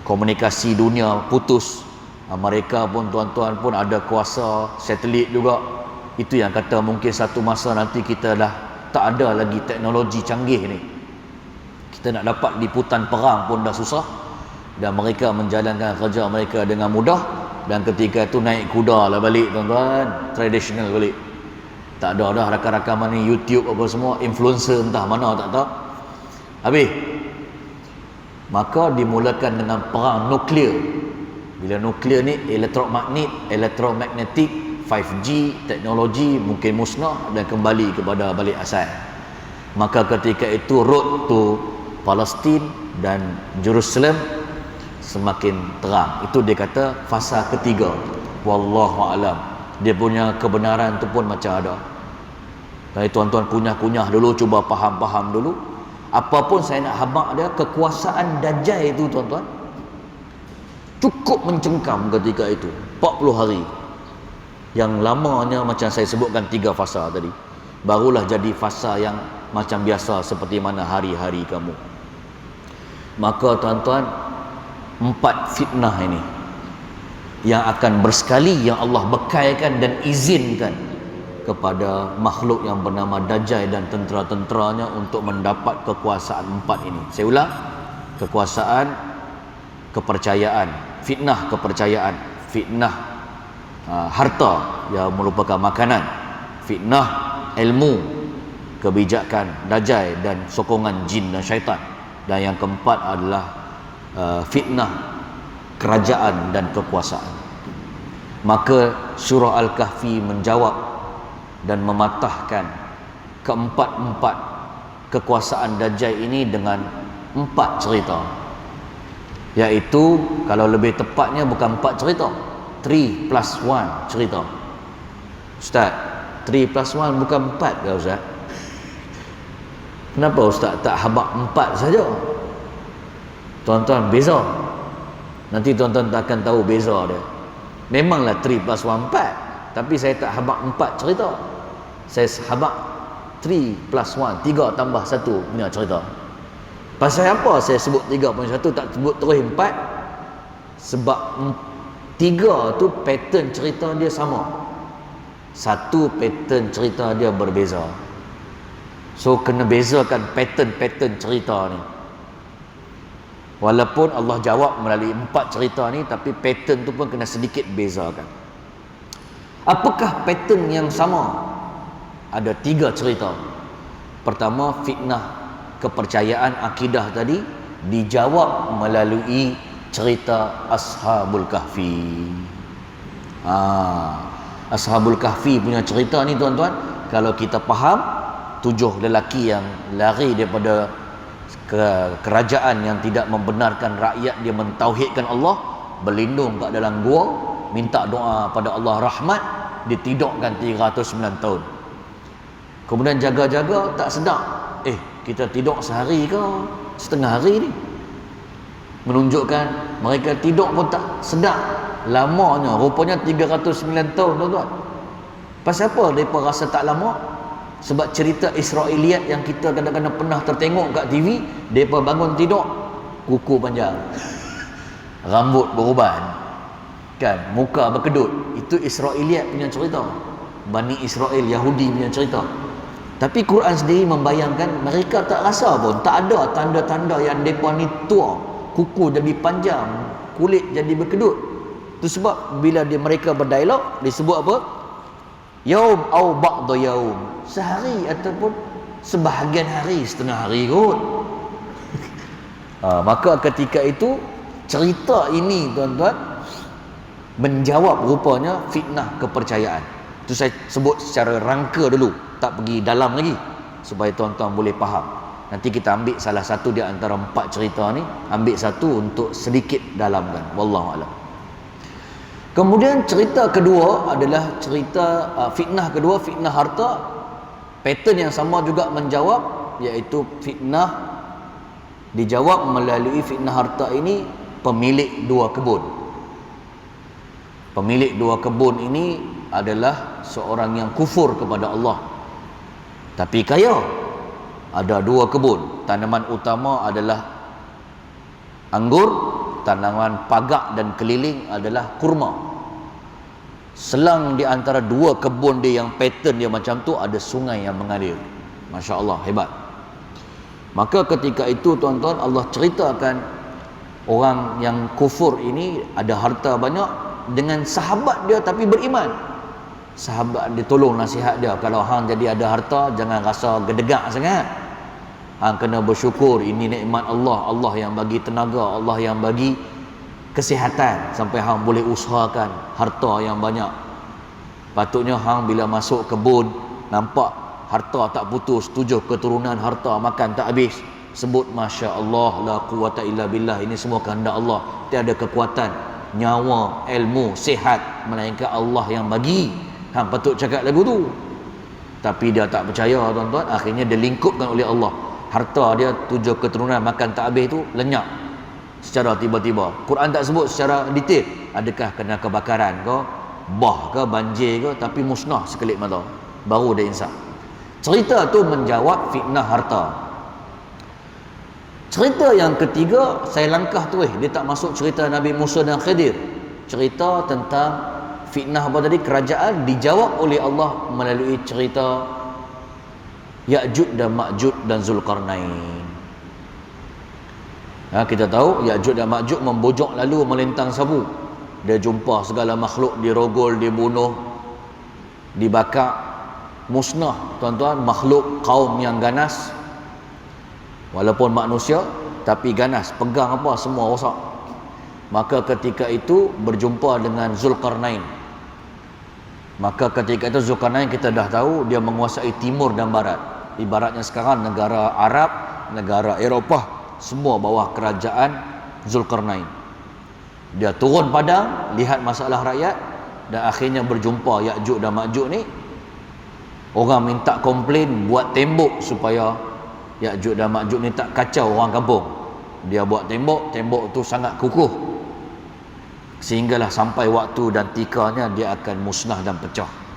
komunikasi dunia putus. Mereka pun tuan-tuan pun ada kuasa satelit juga. Itu yang kata mungkin satu masa nanti kita dah tak ada lagi teknologi canggih ni, kita nak dapat liputan perang pun dah susah, dan mereka menjalankan kerja mereka dengan mudah. Dan ketika itu naik kuda lah balik tuan-tuan, traditional balik. Tak ada dah rakan-rakan ni YouTube apa semua, influencer entah mana tak tahu. Habis. Maka dimulakan dengan perang nuklear. Bila nuklear ni elektromagnetik, 5G teknologi mungkin musnah dan kembali kepada balik asal. Maka ketika itu road to Palestin dan Jerusalem semakin terang. Itu dia kata fasa ketiga. Wallahu alam. Dia punya kebenaran tu pun macam ada. Jadi tuan-tuan kunyah-kunyah dulu, cuba faham-faham dulu. Apapun saya nak habaq dia, kekuasaan Dajjal itu tuan-tuan cukup mencengkam ketika itu 40 hari. Yang lamanya macam saya sebutkan 3 fasa tadi, barulah jadi fasa yang macam biasa seperti mana hari-hari kamu. Maka tuan-tuan, 4 fitnah ini yang akan bersekali, yang Allah bekalkan dan izinkan kepada makhluk yang bernama Dajjal dan tentera-tenteranya untuk mendapat kekuasaan 4 ini. Saya ulang, kekuasaan, kepercayaan, fitnah kepercayaan, fitnah harta yang merupakan makanan, fitnah ilmu, kebijakan Dajjal dan sokongan jin dan syaitan, dan yang keempat adalah fitnah kerajaan dan kekuasaan. Maka surah Al-Kahfi menjawab dan mematahkan keempat-empat kekuasaan Dajjal ini dengan 4 cerita. Iaitu kalau lebih tepatnya bukan 4 cerita, 3+1 cerita. Ustaz, 3+1 bukan 4 ke Ustaz? Kenapa Ustaz tak habaq 4 saja? Tuan-tuan, beza. Nanti tuan-tuan akan tahu beza dia. Memanglah 3+1 4, tapi saya tak habaq 4 cerita. Saya habaq 3+1, 3 tambah 1 punya cerita. Pasal apa saya sebut 3.1 tak sebut terus 4? Sebab 3 tu pattern cerita dia sama, 1 pattern cerita dia berbeza. So kena bezakan pattern-pattern cerita ni. Walaupun Allah jawab melalui 4 cerita ni, tapi pattern tu pun kena sedikit bezakan. Apakah pattern yang sama? Ada 3 cerita. Pertama, fitnah kepercayaan akidah tadi dijawab melalui cerita Ashabul Kahfi. Ashabul Kahfi punya cerita ni tuan-tuan, kalau kita faham, 7 lelaki yang lari daripada kerajaan yang tidak membenarkan rakyat dia mentauhidkan Allah, berlindung kat dalam gua, minta doa pada Allah rahmat, ditidakkan 309 tahun. Kemudian jaga-jaga tak sedap, kita tidur sehari ke setengah hari ni, menunjukkan mereka tidur pun tak sedap. Lamanya, rupanya 309 tahun tuan-tuan. Pasal apa mereka rasa tak lama? Sebab cerita Israiliyat yang kita kadang-kadang pernah tertengok kat TV, mereka bangun tidur, kuku panjang, rambut beruban, kan, muka berkedut. Itu Israiliyat punya cerita, Bani Israel, Yahudi punya cerita. Tapi Quran sendiri membayangkan mereka tak rasa pun, tak ada tanda-tanda yang mereka ni tua, kuku jadi panjang, kulit jadi berkedut. Itu sebab bila mereka berdialog disebut apa? Yaum au ba'da yaum, sehari ataupun sebahagian hari, setengah hari kot. Maka ketika itu cerita ini tuan-tuan menjawab rupanya fitnah kepercayaan. Itu saya sebut secara rangka dulu, tak pergi dalam lagi, supaya tuan-tuan boleh faham. Nanti kita ambil salah satu di antara 4 cerita ni, ambil satu untuk sedikit dalamkan. Wallahu a'lam. Kemudian cerita kedua adalah cerita fitnah kedua, fitnah harta. Pattern yang sama juga menjawab, iaitu fitnah dijawab melalui fitnah harta ini pemilik 2 kebun. Pemilik 2 kebun ini adalah seorang yang kufur kepada Allah, tapi kaya. Ada 2 kebun. Tanaman utama adalah anggur, tanaman pagak dan keliling adalah kurma. Selang di antara 2 kebun dia yang pattern dia macam tu, ada sungai yang mengalir. Masya Allah, hebat. Maka ketika itu tuan-tuan, Allah ceritakan orang yang kufur ini ada harta banyak, dengan sahabat dia tapi beriman. Sahabat dia tolong nasihat dia, kalau hang jadi ada harta, jangan rasa gedegak sangat. Hang kena bersyukur, ini nikmat Allah. Allah yang bagi tenaga, Allah yang bagi kesihatan sampai hang boleh usahakan harta yang banyak. Patutnya hang bila masuk kebun nampak harta tak putus, 7 keturunan harta, makan tak habis, sebut Masya Allah, la quwata illa billah. Ini semua kehendak Allah, tiada kekuatan, nyawa, ilmu, sihat melainkan Allah yang bagi. Hang patut cakap lagu tu. Tapi dia tak percaya tuan-tuan, akhirnya dia lingkupkan oleh Allah. Harta dia 7 keturunan makan tak habis tu lenyap secara tiba-tiba. Quran tak sebut secara detail, adakah kena kebakaran ke, bah ke, banjir ke, tapi musnah sekelip mata, baru dia insaf. Cerita tu menjawab fitnah harta. Cerita yang ketiga, saya langkah tu dia tak masuk cerita Nabi Musa dan Khidir. Cerita tentang fitnah apa tadi, kerajaan, dijawab oleh Allah melalui cerita Ya'juj dan Ma'juj dan Zulkarnain. Kita tahu Ya'juj dan Ma'juj membojok lalu melintang sabu. Dia jumpa segala makhluk, dirogol, dibunuh, dibakar, musnah tuan-tuan. Makhluk kaum yang ganas, walaupun manusia tapi ganas, pegang apa semua rosak. Maka ketika itu berjumpa dengan Zulkarnain. Maka ketika itu Zulkarnain kita dah tahu dia menguasai timur dan barat. Ibaratnya sekarang negara Arab, negara Eropah, semua bawah kerajaan Zulkarnain. Dia turun padang, lihat masalah rakyat, dan akhirnya berjumpa Ya'juj dan Ma'juj ni. Orang minta komplain, buat tembok supaya Ya'juj dan Ma'juj ni tak kacau orang kampung. Dia buat tembok, tembok tu sangat kukuh, sehinggalah sampai waktu dan tikanya dia akan musnah dan pecah.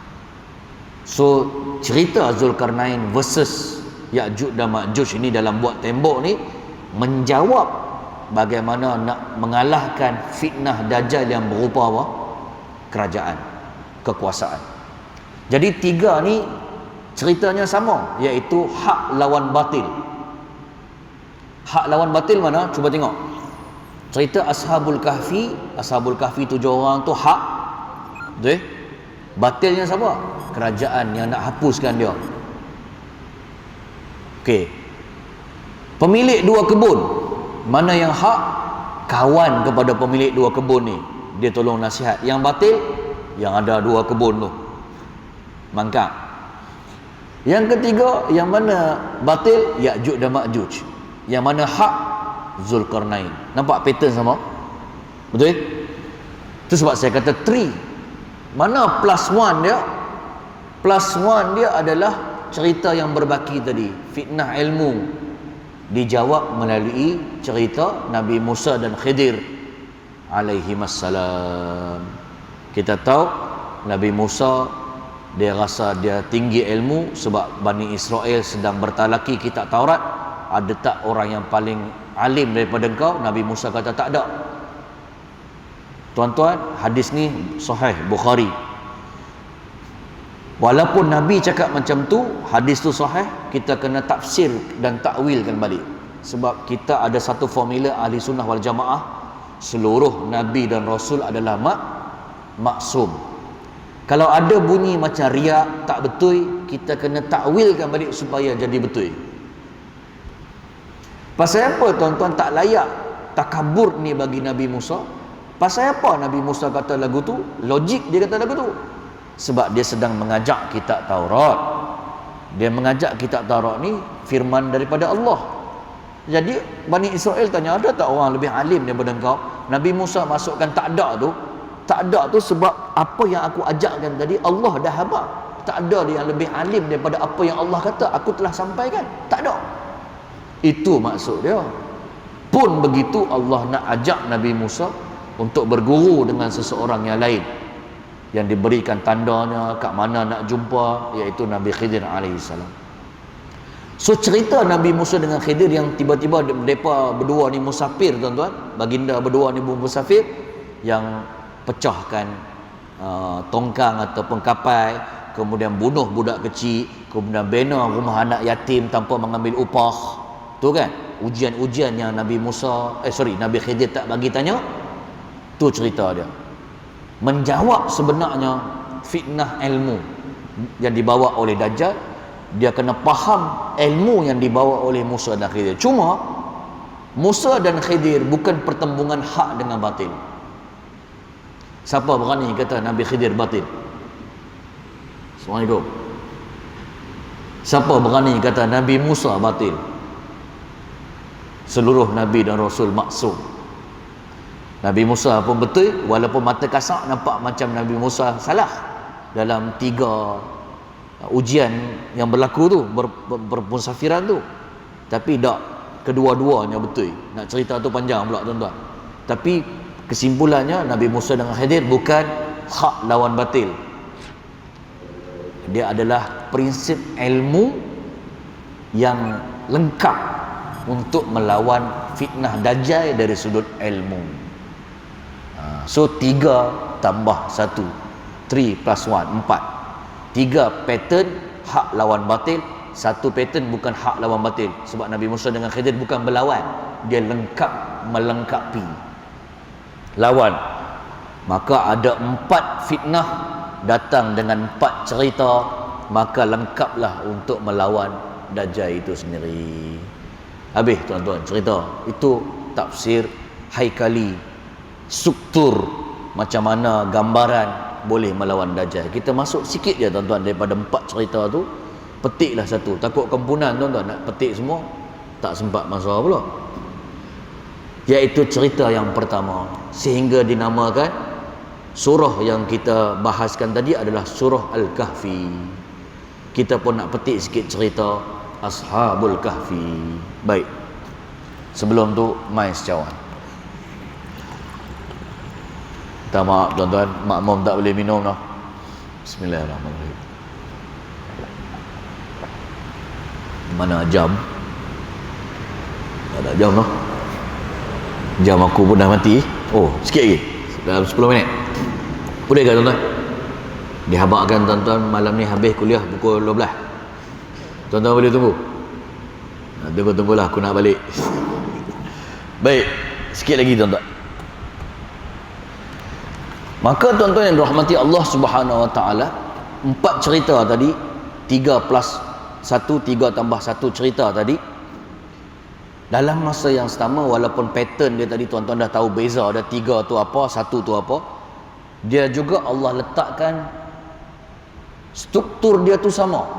So cerita Zulkarnain versus Ya'juj dan Ma'juj ini dalam buat tembok ni menjawab bagaimana nak mengalahkan fitnah Dajjal yang berupa apa? Kerajaan, kekuasaan. Jadi 3 ni ceritanya sama, iaitu hak lawan batil. Hak lawan batil mana? Cuba tengok cerita Ashabul Kahfi. Ashabul Kahfi 7 orang tu hak, betul? Batilnya siapa? Kerajaan yang nak hapuskan dia. Okey, pemilik 2 kebun, mana yang hak? Kawan kepada pemilik 2 kebun ni, dia tolong nasihat. Yang batil, yang ada 2 kebun tu mangkak. Yang ketiga, yang mana batil? Ya'juj dan Ma'juj. Yang mana hak? Zulkarnain. Nampak pattern sama? Betul? Itu sebab saya kata 3. Mana plus 1 dia? Plus 1 dia adalah cerita yang berbaki tadi, fitnah ilmu, dijawab melalui cerita Nabi Musa dan Khidir alaihimassalam. Kita tahu Nabi Musa dia rasa dia tinggi ilmu sebab Bani Israel sedang bertalaki kitab Taurat. Ada tak orang yang paling alim daripada engkau? Nabi Musa kata tak ada. Tuan-tuan, hadis ni sahih Bukhari. Walaupun Nabi cakap macam tu, hadis tu sahih, kita kena tafsir dan takwilkan balik. Sebab kita ada satu formula ahli sunnah wal jamaah, seluruh Nabi dan Rasul adalah maksum. Kalau ada bunyi macam riak, tak betul, kita kena takwilkan balik supaya jadi betul. Pasal apa tuan-tuan tak layak takabur ni bagi Nabi Musa? Pasal apa Nabi Musa kata lagu tu? Logik dia kata lagu tu. Sebab dia sedang mengajak kitab Taurat. Dia mengajak kitab Taurat ni firman daripada Allah. Jadi Bani Israel tanya, ada tak orang lebih alim daripada engkau? Nabi Musa masukkan tak ada tu. Tak ada tu sebab apa yang aku ajakkan tadi Allah dah habaq. Tak ada yang lebih alim daripada apa yang Allah kata aku telah sampaikan. Tak ada. Itu maksud dia. Pun begitu Allah nak ajak Nabi Musa untuk berguru dengan seseorang yang lain, yang diberikan tandanya kat mana nak jumpa, iaitu Nabi Khidir alaihissalam. So cerita Nabi Musa dengan Khidir yang tiba-tiba mereka berdua ni musafir, tuan-tuan, baginda berdua ni musafir, yang pecahkan tongkang ataupun kapal, kemudian bunuh budak kecil, kemudian bina rumah anak yatim tanpa mengambil upah. Tu kan ujian-ujian yang Nabi Khidir tak bagi tanya. Tu cerita dia. Menjawab sebenarnya fitnah ilmu yang dibawa oleh Dajjal. Dia kena faham ilmu yang dibawa oleh Musa dan Khidir. Cuma Musa dan Khidir bukan pertembungan hak dengan batil. Siapa berani kata Nabi Khidir batil? Assalamualaikum. Siapa berani kata Nabi Musa batil? Seluruh Nabi dan Rasul maksum. Nabi Musa pun betul, walaupun mata kasar nampak macam Nabi Musa salah dalam 3 ujian yang berlaku tu, bermusafiran tu. Tapi tak, kedua-duanya betul. Nak cerita tu panjang pula tuan-tuan. Tapi kesimpulannya Nabi Musa dengan Khidir bukan hak lawan batil. Dia adalah prinsip ilmu yang lengkap untuk melawan fitnah Dajjal dari sudut ilmu. So 3 tambah 1, 3 plus 1, 4. 3 pattern hak lawan batil, 1 pattern bukan hak lawan batil. Sebab Nabi Musa dengan Khidir bukan berlawan, dia lengkap, melengkapi lawan. Maka ada 4 fitnah datang dengan 4 cerita, maka lengkaplah untuk melawan Dajjal itu sendiri. Habis tuan-tuan cerita. Itu tafsir haikali, struktur macam mana gambaran boleh melawan Dajjal. Kita masuk sikit je tuan-tuan daripada 4 cerita tu. Petiklah satu. Takut kempunan tuan-tuan, nak petik semua tak sempat masa pula. Iaitu cerita yang pertama, sehingga dinamakan surah yang kita bahaskan tadi adalah surah Al-Kahfi. Kita pun nak petik sikit cerita Ashabul Kahfi. Baik, sebelum tu main secawan. Minta maaf tuan-tuan, makmum tak boleh minum dah. Bismillahirrahmanirrahim. Mana jam? Tak ada jam dah. Jam aku pun dah mati. Oh, sikit lagi. Dalam 10 minit. Boleh ke tuan-tuan? Dihabakkan tuan-tuan malam ni habis kuliah pukul 12. Tuan-tuan boleh tunggu? Tunggu-tunggulah, aku nak balik. Baik, sikit lagi tuan-tuan. Maka tuan-tuan yang dirahmati Allah Subhanahu Wa Taala, 4 cerita tadi, 3 plus 1, 3 tambah 1 cerita tadi, dalam masa yang sama, walaupun pattern dia tadi tuan-tuan dah tahu beza, ada 3 tu apa, 1 tu apa, dia juga Allah letakkan struktur dia tu sama,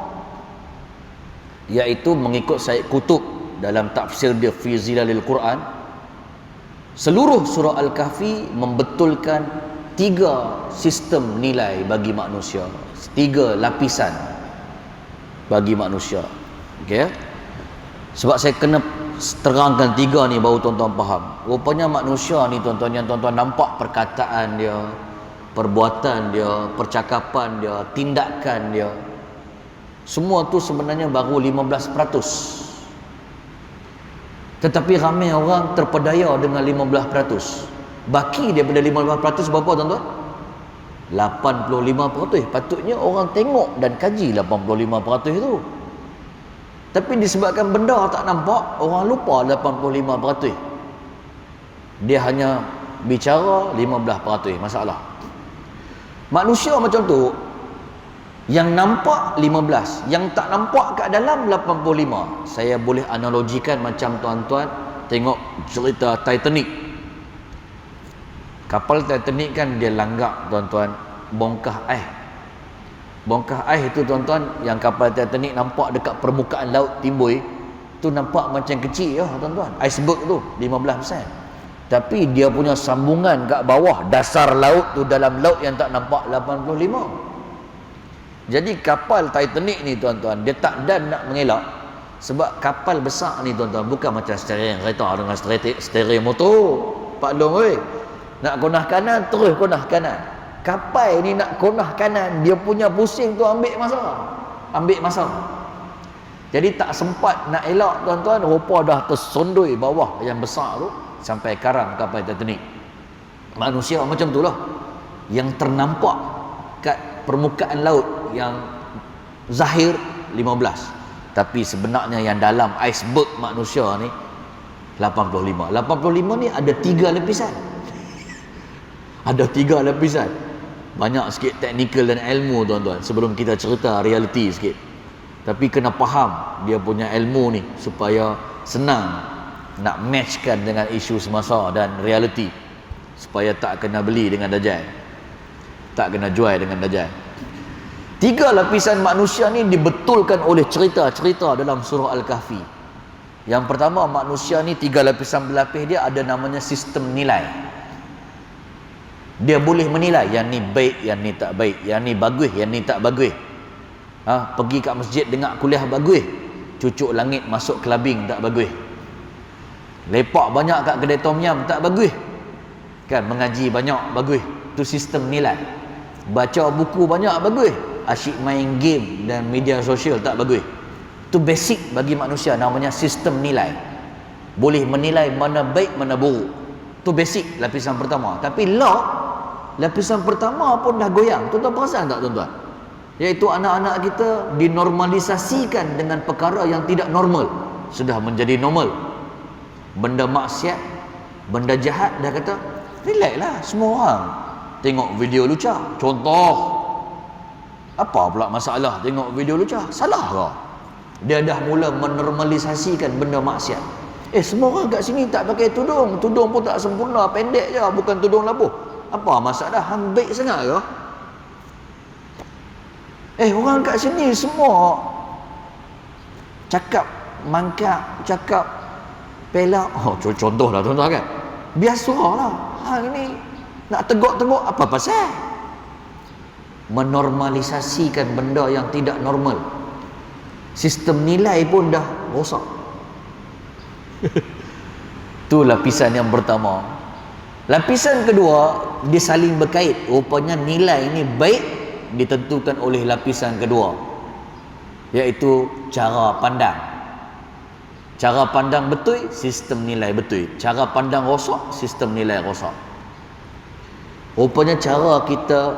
iaitu mengikut Said Qutb dalam tafsir dia Fi Zilalil Quran. Seluruh surah Al-Kahfi membetulkan 3 sistem nilai bagi manusia, 3 lapisan bagi manusia. Okey. Sebab saya kena terangkan tiga ni baru tuan-tuan faham. Rupanya manusia ni tuan-tuan, yang tuan-tuan nampak perkataan dia, perbuatan dia, percakapan dia, tindakan dia, semua tu sebenarnya baru 15%. Tetapi ramai orang terpedaya dengan 15%. Baki daripada 15% berapa tuan-tuan? 85%. Patutnya orang tengok dan kaji 85% itu. Tapi disebabkan benda tak nampak, orang lupa 85%. Dia hanya bicara 15%. Masalah. Manusia macam tu, yang nampak 15, yang tak nampak kat dalam 85. Saya boleh analogikan macam tuan-tuan tengok cerita Titanic. Kapal Titanic kan dia langgak tuan-tuan, bongkah air. Bongkah air itu tuan-tuan, yang kapal Titanic nampak dekat permukaan laut timbul tu nampak macam kecil ya tuan-tuan. Iceberg tu 15%. Tapi dia punya sambungan kat bawah dasar laut tu, dalam laut yang tak nampak 85. Jadi kapal Titanic ni tuan-tuan, dia tak dan nak mengelak. Sebab kapal besar ni tuan-tuan bukan macam steering kereta dengan steering motor. Pak Long oi, nak konah kanan terus konah kanan. Kapal ni nak konah kanan, dia punya pusing tu ambil masa. Jadi tak sempat nak elak tuan-tuan, rupa dah tersondoi bawah yang besar tu sampai karam kapal Titanic. Manusia macam tu lah, yang ternampak kat permukaan laut yang zahir 15, tapi sebenarnya yang dalam iceberg manusia ni 85. 85 ni ada 3 lapisan. Ada 3 lapisan. Banyak sikit teknikal dan ilmu tuan-tuan sebelum kita cerita realiti sikit. Tapi kena faham dia punya ilmu ni supaya senang nak matchkan dengan isu semasa dan realiti, supaya tak kena beli dengan Dajjal, tak kena jual dengan Dajjal. 3 lapisan manusia ni dibetulkan oleh cerita-cerita dalam surah Al-Kahfi. Yang pertama, manusia ni 3 lapisan berlapis dia ada namanya sistem nilai. Dia boleh menilai yang ni baik, yang ni tak baik, yang ni bagus, yang ni tak bagus. Pergi kat masjid dengar kuliah bagus, cucuk langit masuk clubbing tak bagus. Lepak banyak kat kedai tom yam tak bagus. Kan mengaji banyak bagus. Tu sistem nilai. Baca buku banyak bagus, asyik main game dan media sosial tak bagus. Itu basic bagi manusia, namanya sistem nilai. Boleh menilai mana baik mana buruk. Itu basic lapisan pertama. Tapi law, lapisan pertama pun dah goyang. Tuan-tuan perasan tak tuan-tuan? Iaitu anak-anak kita dinormalisasikan dengan perkara yang tidak normal, sudah menjadi normal. Benda maksiat, benda jahat, dah kata relax lah, semua orang tengok video lucah. Contoh, apa pula masalah tengok video lucah? Salah ke? Dia dah mula menormalisasikan benda maksiat. Semua orang kat sini tak pakai tudung, tudung pun tak sempurna, pendek je, bukan tudung labuh. Apa masalah? Hang baik sangat ke? Orang kat sini semua cakap mangkap, cakap pelak. Contoh lah tuan-tuan kan. Biasalah. Hang ni nak teguk-teguk apa pasal? Menormalisasikan benda yang tidak normal. Sistem nilai pun dah rosak. Tu lapisan yang pertama. Lapisan kedua, dia saling berkait. Rupanya nilai ini baik ditentukan oleh lapisan kedua, iaitu cara pandang. Cara pandang betul, sistem nilai betul. Cara pandang rosak, sistem nilai rosak. Rupanya cara kita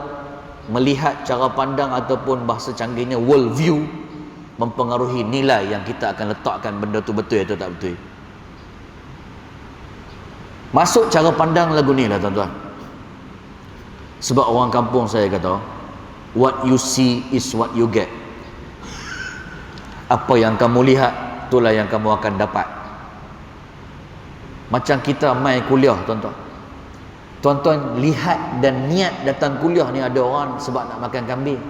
melihat cara pandang ataupun bahasa canggihnya world view mempengaruhi nilai yang kita akan letakkan benda tu betul atau tak betul. Masuk cara pandang lagu ni lah tuan-tuan. Sebab orang kampung saya kata, what you see is what you get. Apa yang kamu lihat, itulah yang kamu akan dapat. Macam kita mai kuliah tuan-tuan. Tuan-tuan lihat dan niat datang kuliah ni, ada orang sebab nak makan kambing.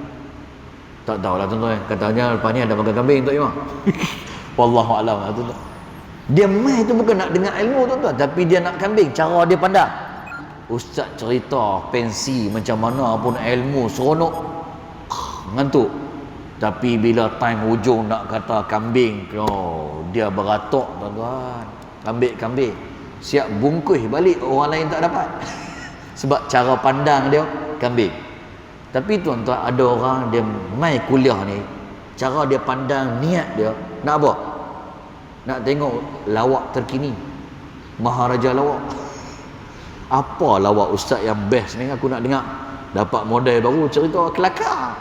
Tak tahulah tuan-tuan, katanya lepas ni ada makan kambing tak Imam? Wallahualam lah tuan-tuan. Dia mai tu bukan nak dengar ilmu tuan-tuan, tapi dia nak kambing. Cara dia pandang, ustaz cerita pensi macam mana pun ilmu seronok, ngantuk. Tapi bila time hujung nak kata kambing, dia beratok tuan-tuan. Kambing siap bungkus balik, orang lain tak dapat. Sebab cara pandang dia kambing. Tapi tuan-tuan, ada orang dia mai kuliah ni, cara dia pandang, niat dia nak apa? Nak tengok lawak terkini, Maharaja lawak. Apa lawak ustaz yang best ni aku nak dengar? Dapat model baru cerita kelakar.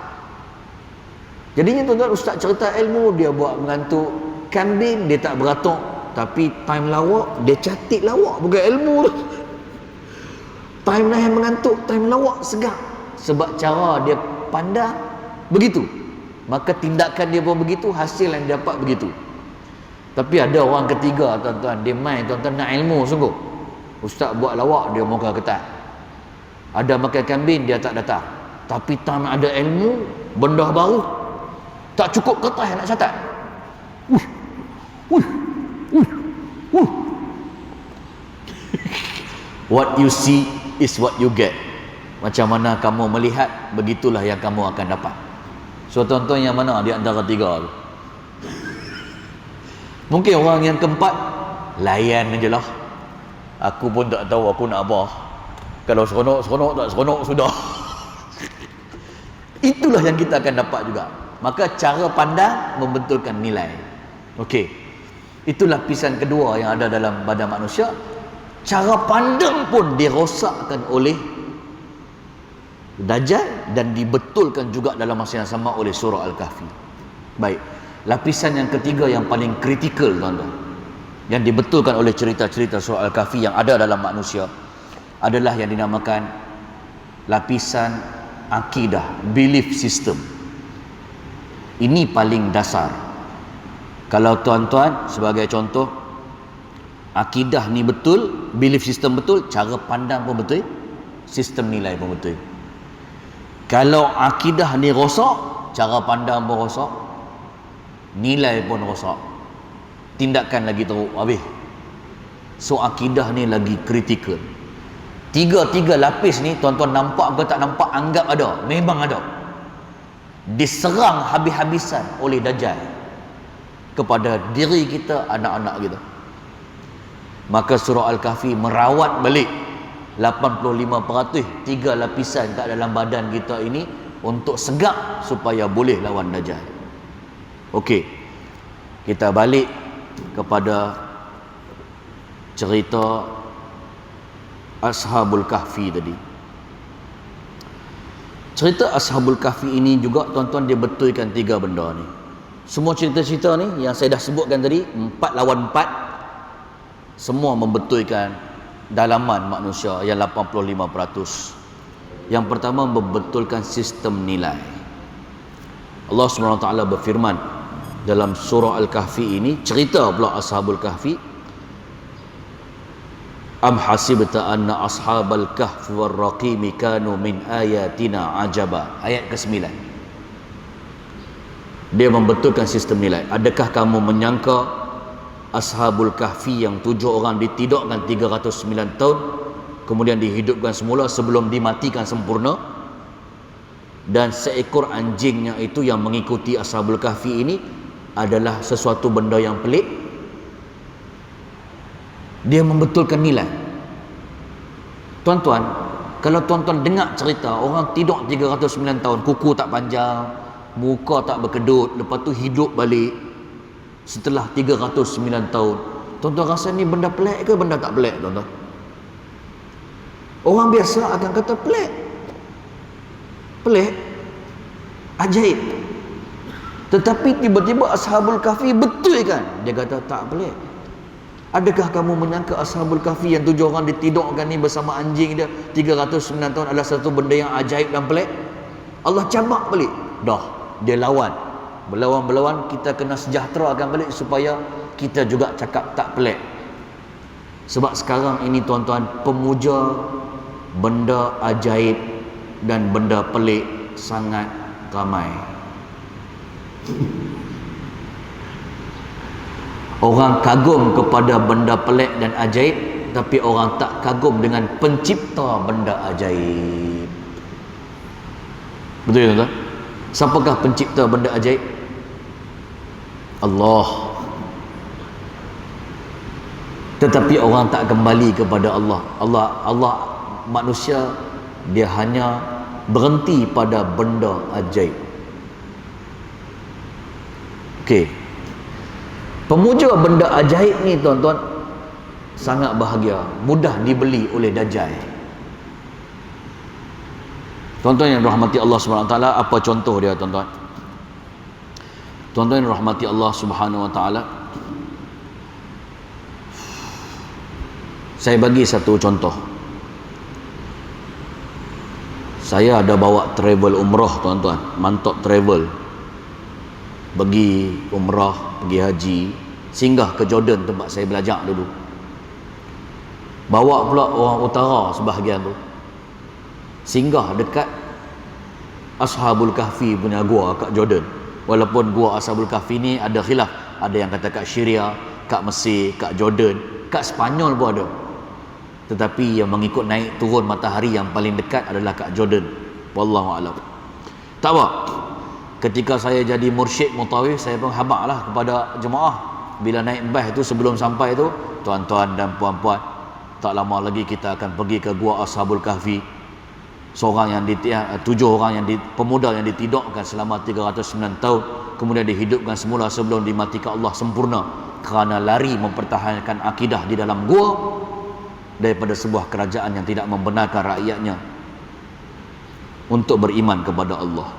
Jadinya tuan-tuan, ustaz cerita ilmu, dia buat mengantuk kambing, dia tak beratok. Tapi time lawak, dia catik lawak, bukan ilmu tu. Time lain mengantuk, time lawak segar. Sebab cara dia pandang begitu, maka tindakan dia pun begitu, hasil yang dia dapat begitu. Tapi ada orang ketiga tuan-tuan, dia main tuan-tuan nak ilmu sungguh. Ustaz buat lawak, dia muka ketat. Ada makan kambing, dia tak datang. Tapi time ada ilmu, benda baru, tak cukup kertas nak catat. What you see is what you get. Macam mana kamu melihat, begitulah yang kamu akan dapat. So tuan-tuan, yang mana di antara tiga tu? Mungkin orang yang keempat, layan je lah. Aku pun tak tahu aku nak apa. Kalau seronok, tak seronok, sudah. Itulah yang kita akan dapat juga. Maka cara pandang membentulkan nilai. Okey. Itu lapisan kedua yang ada dalam badan manusia. Cara pandang pun dirosakkan oleh Dajjal dan dibetulkan juga dalam masa yang sama oleh surah Al-Kahfi. Baik. Lapisan yang ketiga yang paling kritikal tuan-tuan, yang dibetulkan oleh cerita-cerita surah Al-Kahfi yang ada dalam manusia, adalah yang dinamakan lapisan akidah, belief system. Ini paling dasar. Kalau tuan-tuan sebagai contoh, akidah ni betul, belief system betul, cara pandang pun betul, sistem nilai pun betul. Kalau akidah ni rosak, cara pandang pun rosak, nilai pun rosak, tindakan lagi teruk, habis. So akidah ni lagi kritikal. Tiga lapis ni tuan-tuan nampak ke tak nampak, anggap ada, memang ada. Diserang habis-habisan oleh Dajjal kepada diri kita, anak-anak kita. Maka surah Al-Kahfi merawat balik 85% tiga lapisan kat dalam badan kita ini untuk segak supaya boleh lawan Dajjal. Okey, kita balik kepada cerita Ashabul Kahfi tadi. Cerita Ashabul Kahfi ini juga tuan-tuan dia betulkan tiga benda ni. Semua cerita-cerita ni yang saya dah sebutkan tadi, 4 lawan 4, semua membetulkan dalaman manusia yang 85%. Yang pertama, membetulkan sistem nilai. Allah SWT berfirman dalam surah Al-Kahfi ini, cerita pula Ashabul Kahfi. Am hasibta anna ashabal kahfi war raqimi kanu min ayatina ajaba. Ayat ke-9. Dia membetulkan sistem nilai. Adakah kamu menyangka Ashabul Kahfi yang 7 orang ditidakkan 309 tahun, kemudian dihidupkan semula sebelum dimatikan sempurna, dan seekor anjingnya itu yang mengikuti Ashabul Kahfi ini adalah sesuatu benda yang pelik? Dia membetulkan nilai. Tuan-tuan, kalau tuan-tuan dengar cerita orang tidur 309 tahun, kuku tak panjang, muka tak berkedut, lepas tu hidup balik setelah 309 tahun, tuan-tuan rasa ni benda pelik ke benda tak pelik tuan-tuan? Orang biasa akan kata pelik, ajaib. Tetapi tiba-tiba Ashabul Kahfi betul kan? Dia kata tak pelik. Adakah kamu menyangka Ashabul Kahfi yang 7 orang ditidakkan ni bersama anjing dia 309 tahun adalah satu benda yang ajaib dan pelik? Allah cabak balik. Dah, dia lawan. Berlawan-berlawan, kita kena sejahterakan balik supaya kita juga cakap tak pelik. Sebab sekarang ini tuan-tuan, pemuja benda ajaib dan benda pelik sangat ramai. Orang kagum kepada benda pelik dan ajaib, tapi orang tak kagum dengan pencipta benda ajaib. Betul tuan-tuan? Siapakah pencipta benda ajaib? Allah. Tetapi orang tak kembali kepada Allah. Allah manusia dia hanya berhenti pada benda ajaib. Okey. Pemuja benda ajaib ni tuan-tuan sangat bahagia, mudah dibeli oleh Dajjal. Tuan-tuan yang rahmati Allah Subhanahu Wa Taala, apa contoh dia tuan-tuan? Tuan-tuan yang rahmati Allah Subhanahu Wa Taala, saya bagi satu contoh. Saya ada bawa travel umrah tuan-tuan, mantap travel. Pergi umrah, pergi haji, singgah ke Jordan tempat saya belajar dulu. Bawa pula orang utara sebahagian tu. Singgah dekat Ashabul Kahfi punya gua kat Jordan. Walaupun gua Ashabul Kahfi ni ada khilaf, ada yang kata kat Syria, kat Mesir, kat Jordan, kat Sepanyol pun ada. Tetapi yang mengikut naik turun matahari yang paling dekat adalah kat Jordan. Wallahu a'lam. Tak apa. Ketika saya jadi mursyid mutawif, saya pun habaqlah kepada jemaah. Bila naik bas itu sebelum sampai tu, tuan-tuan dan puan-puan, tak lama lagi kita akan pergi ke gua Ashabul Kahfi. Tujuh orang yang pemuda yang ditidakkan selama 309 tahun, kemudian dihidupkan semula sebelum dimatikan Allah sempurna kerana lari mempertahankan akidah di dalam gua daripada sebuah kerajaan yang tidak membenarkan rakyatnya untuk beriman kepada Allah.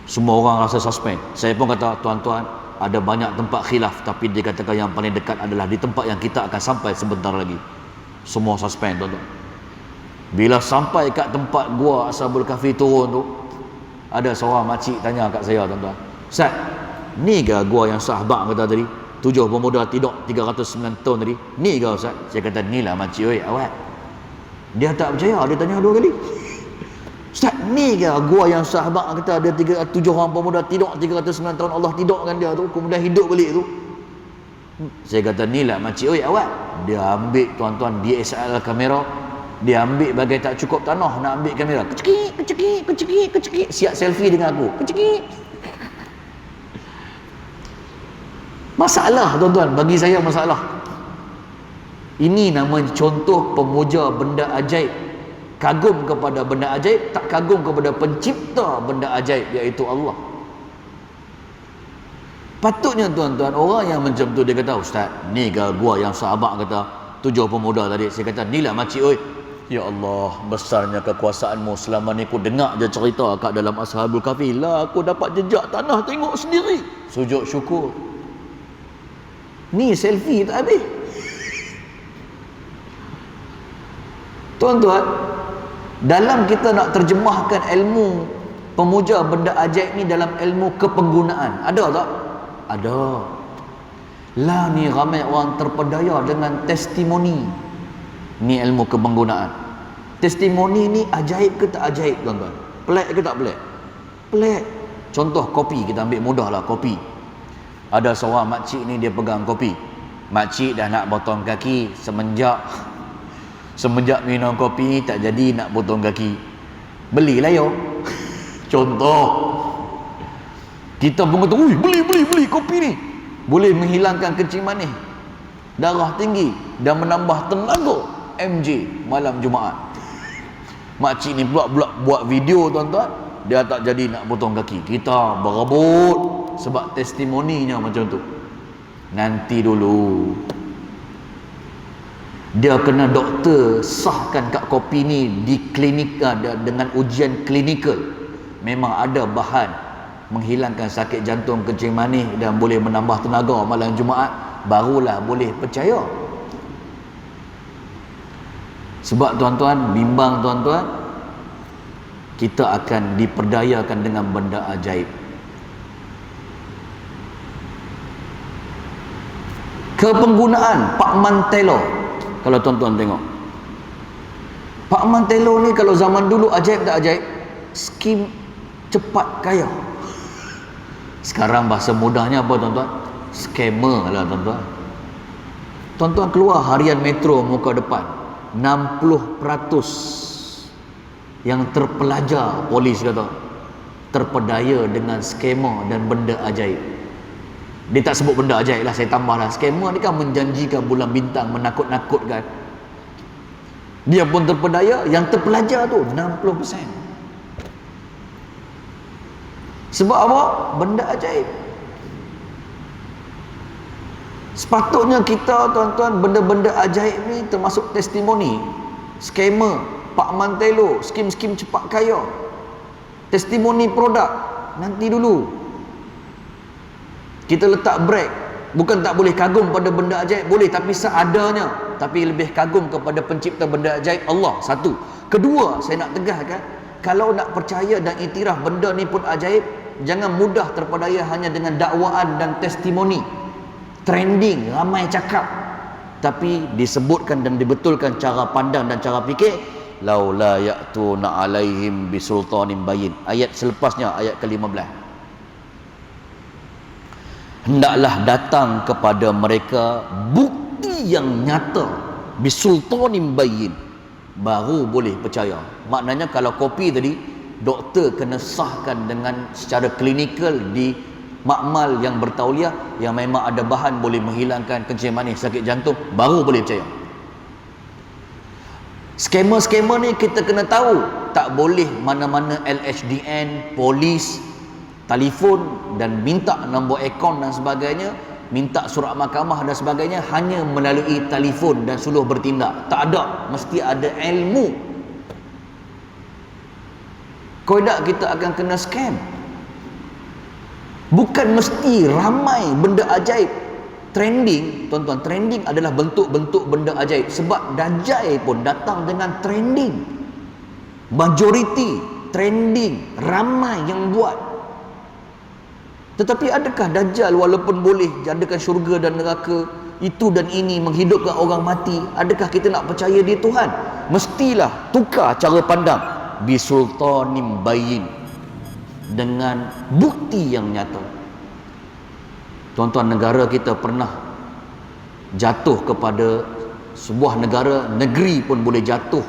Semua orang rasa suspend. Saya pun kata, tuan-tuan, ada banyak tempat khilaf, tapi dikatakan yang paling dekat adalah di tempat yang kita akan sampai sebentar lagi. Semua suspend tuan-tuan. Bila sampai kat tempat gua Ashabul Kahfi turun tu, ada seorang makcik tanya kat saya tuan-tuan, "Ustaz, ni ke gua yang sahabat kata tadi? 7 pemuda tidur 309 tahun tadi. Ni ke Ustaz?" Saya kata, "Ni lah makcik oi, awak." Dia tak percaya, dia tanya 2 kali. "Ustaz, ni ke gua yang sahabat kata ada 7 orang pemuda tidur 309 tahun, Allah tidurkan dia tu, kemudian hidup balik tu?" Saya kata, "Ni lah makcik oi, awak." Dia ambil tuan-tuan DSLR kamera, dia ambil bagai tak cukup tanah nak ambil kamera. Kecekik, siap selfie dengan aku. Kecekik. Masalah tuan-tuan, bagi saya masalah. Ini nama contoh pemuja benda ajaib. Kagum kepada benda ajaib, tak kagum kepada pencipta benda ajaib, iaitu Allah. Patutnya tuan-tuan, orang yang macam tu dia kata, "Ustaz, ni ke gua yang sahabat kata 7 pemuda tadi?" Saya kata, "Ni lah makcik oi." Ya Allah, besarnya kekuasaanmu. Selama ni aku dengar je cerita kat dalam Ashabul Kahfi, lah aku dapat jejak tanah tengok sendiri. Sujud syukur. Ni selfie tak habis. Tuan-tuan, dalam kita nak terjemahkan ilmu pemuja benda ajaib ni dalam ilmu kepenggunaan, ada tak? Ada. Lah ni ramai orang terpedaya dengan testimoni. Ni ilmu kepenggunaan. Testimoni ni ajaib ke tak ajaib tuan-tuan? Pelik ke tak pelik? Pelik. Contoh kopi, kita ambil mudah lah kopi. Ada seorang makcik ni dia pegang kopi. Makcik dah nak potong kaki semenjak minum kopi ni tak jadi nak potong kaki. Belilah yo. Contoh. Kita pun kata, "Ui, beli kopi ni. Boleh menghilangkan kencing manis, darah tinggi dan menambah tenaga MJ malam Jumaat." Makcik ni pula buat video tuan-tuan, dia tak jadi nak potong kaki. Kita berebut sebab testimoninya macam tu. Nanti dulu, dia kena doktor sahkan kat kopi ni di klinik dengan ujian klinikal. Memang ada bahan menghilangkan sakit jantung, kencing manis dan boleh menambah tenaga malam Jumaat, barulah boleh percaya. Sebab tuan-tuan, bimbang tuan-tuan, kita akan diperdayakan dengan benda ajaib. Kepenggunaan Pak Mantelo, kalau tuan-tuan tengok, Pak Mantelo ni kalau zaman dulu ajaib tak ajaib? Skim cepat kaya. Sekarang bahasa mudahnya apa tuan-tuan? Scammer lah tuan-tuan. Tuan-tuan keluar harian Metro muka depan, 60% yang terpelajar, polis kata terpedaya dengan skema dan benda ajaib. Dia tak sebut benda ajaib lah, saya tambahlah. Skema ni kan menjanjikan bulan bintang, menakut-nakutkan. Dia pun terpedaya, yang terpelajar tu 60%. Sebab apa? Benda ajaib. Sepatutnya kita, tuan-tuan, benda-benda ajaib ni termasuk testimoni, skema, Pak Mantelo, skim-skim cepat kaya, testimoni produk. Nanti dulu kita letak break. Bukan tak boleh kagum pada benda ajaib, boleh, tapi seadanya. Tapi lebih kagum kepada pencipta benda ajaib, Allah, satu. Kedua, saya nak tegaskan, kalau nak percaya dan iktiraf benda ni pun ajaib, jangan mudah terpedaya hanya dengan dakwaan dan testimoni, trending, ramai cakap. Tapi disebutkan dan dibetulkan cara pandang dan cara fikir. Laula ya'tuna alaihim bisultanin bayyin. Ayat selepasnya, ayat ke-15. Hendaklah datang kepada mereka bukti yang nyata, bisultanin bayyin, baru boleh percaya. Maknanya kalau kopi tadi, doktor kena sahkan dengan secara klinikal di makmal yang bertauliah, yang memang ada bahan boleh menghilangkan kencing manis, sakit jantung, baru boleh percaya. Skema-skema ni kita kena tahu. Tak boleh mana-mana LHDN, polis, telefon dan minta nombor akaun dan sebagainya, minta surat mahkamah dan sebagainya hanya melalui telefon dan suruh bertindak. Tak ada, mesti ada ilmu. Kodak kita akan kena scam. Bukan mesti ramai benda ajaib trending, tuan-tuan. Trending adalah bentuk-bentuk benda ajaib. Sebab Dajjal pun datang dengan trending. Majoriti trending, ramai yang buat. Tetapi adakah Dajjal walaupun boleh jadikan syurga dan neraka, itu dan ini, menghidupkan orang mati, adakah kita nak percaya dia Tuhan? Mestilah tukar cara pandang. Bisultanim bayyin, dengan bukti yang nyata. Tuan-tuan, negara kita pernah jatuh kepada sebuah negara, negeri pun boleh jatuh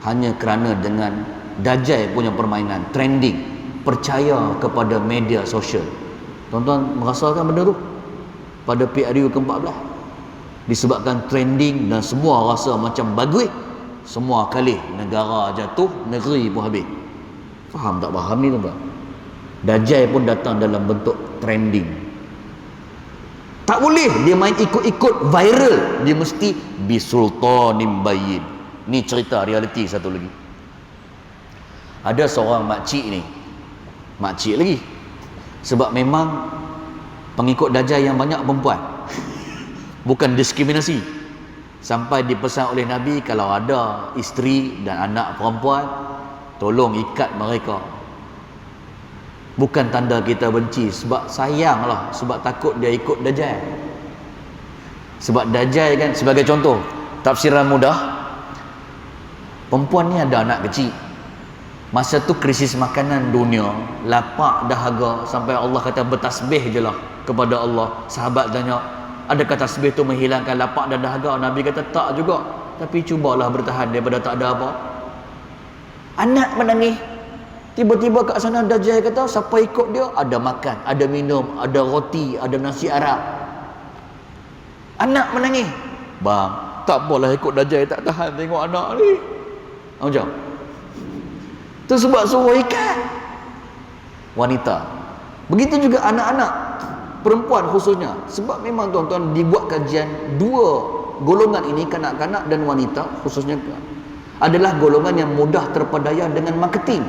hanya kerana dengan Dajjal punya permainan, trending, percaya kepada media sosial. Tuan-tuan merasakan benda tu pada PRU ke-14, disebabkan trending dan semua rasa macam bagus, semua kali negara jatuh, negeri pun habis. Faham tak faham ni, tuan-tuan? Dajjal pun datang dalam bentuk trending. Tak boleh dia main ikut-ikut viral, dia mesti bisultanim bayyin. Ni cerita realiti satu lagi. Ada seorang makcik ni, makcik lagi, sebab memang pengikut Dajjal yang banyak perempuan. Bukan diskriminasi. Sampai dipesan oleh Nabi, kalau ada isteri dan anak perempuan, tolong ikat mereka. Bukan tanda kita benci, sebab sayanglah, sebab takut dia ikut Dajjal. Sebab Dajjal kan, sebagai contoh, tafsiran mudah, perempuan ni ada anak kecil. Masa tu krisis makanan dunia, lapak dahaga, sampai Allah kata bertasbih je lah kepada Allah. Sahabat tanya, adakah tasbih tu menghilangkan lapak dan dahaga? Nabi kata tak juga, tapi cubalah bertahan daripada tak ada apa. Anak menangis. Tiba-tiba kat sana Dajjal kata, siapa ikut dia, ada makan, ada minum, ada roti, ada nasi Arab. Anak menangis. Bang, tak apalah ikut Dajjal, tak tahan tengok anak ni. Macam tu, sebab suruh ikat wanita. Begitu juga anak-anak perempuan khususnya. Sebab memang tuan-tuan dibuat kajian, dua golongan ini, kanak-kanak dan wanita khususnya, adalah golongan yang mudah terpedaya dengan marketing.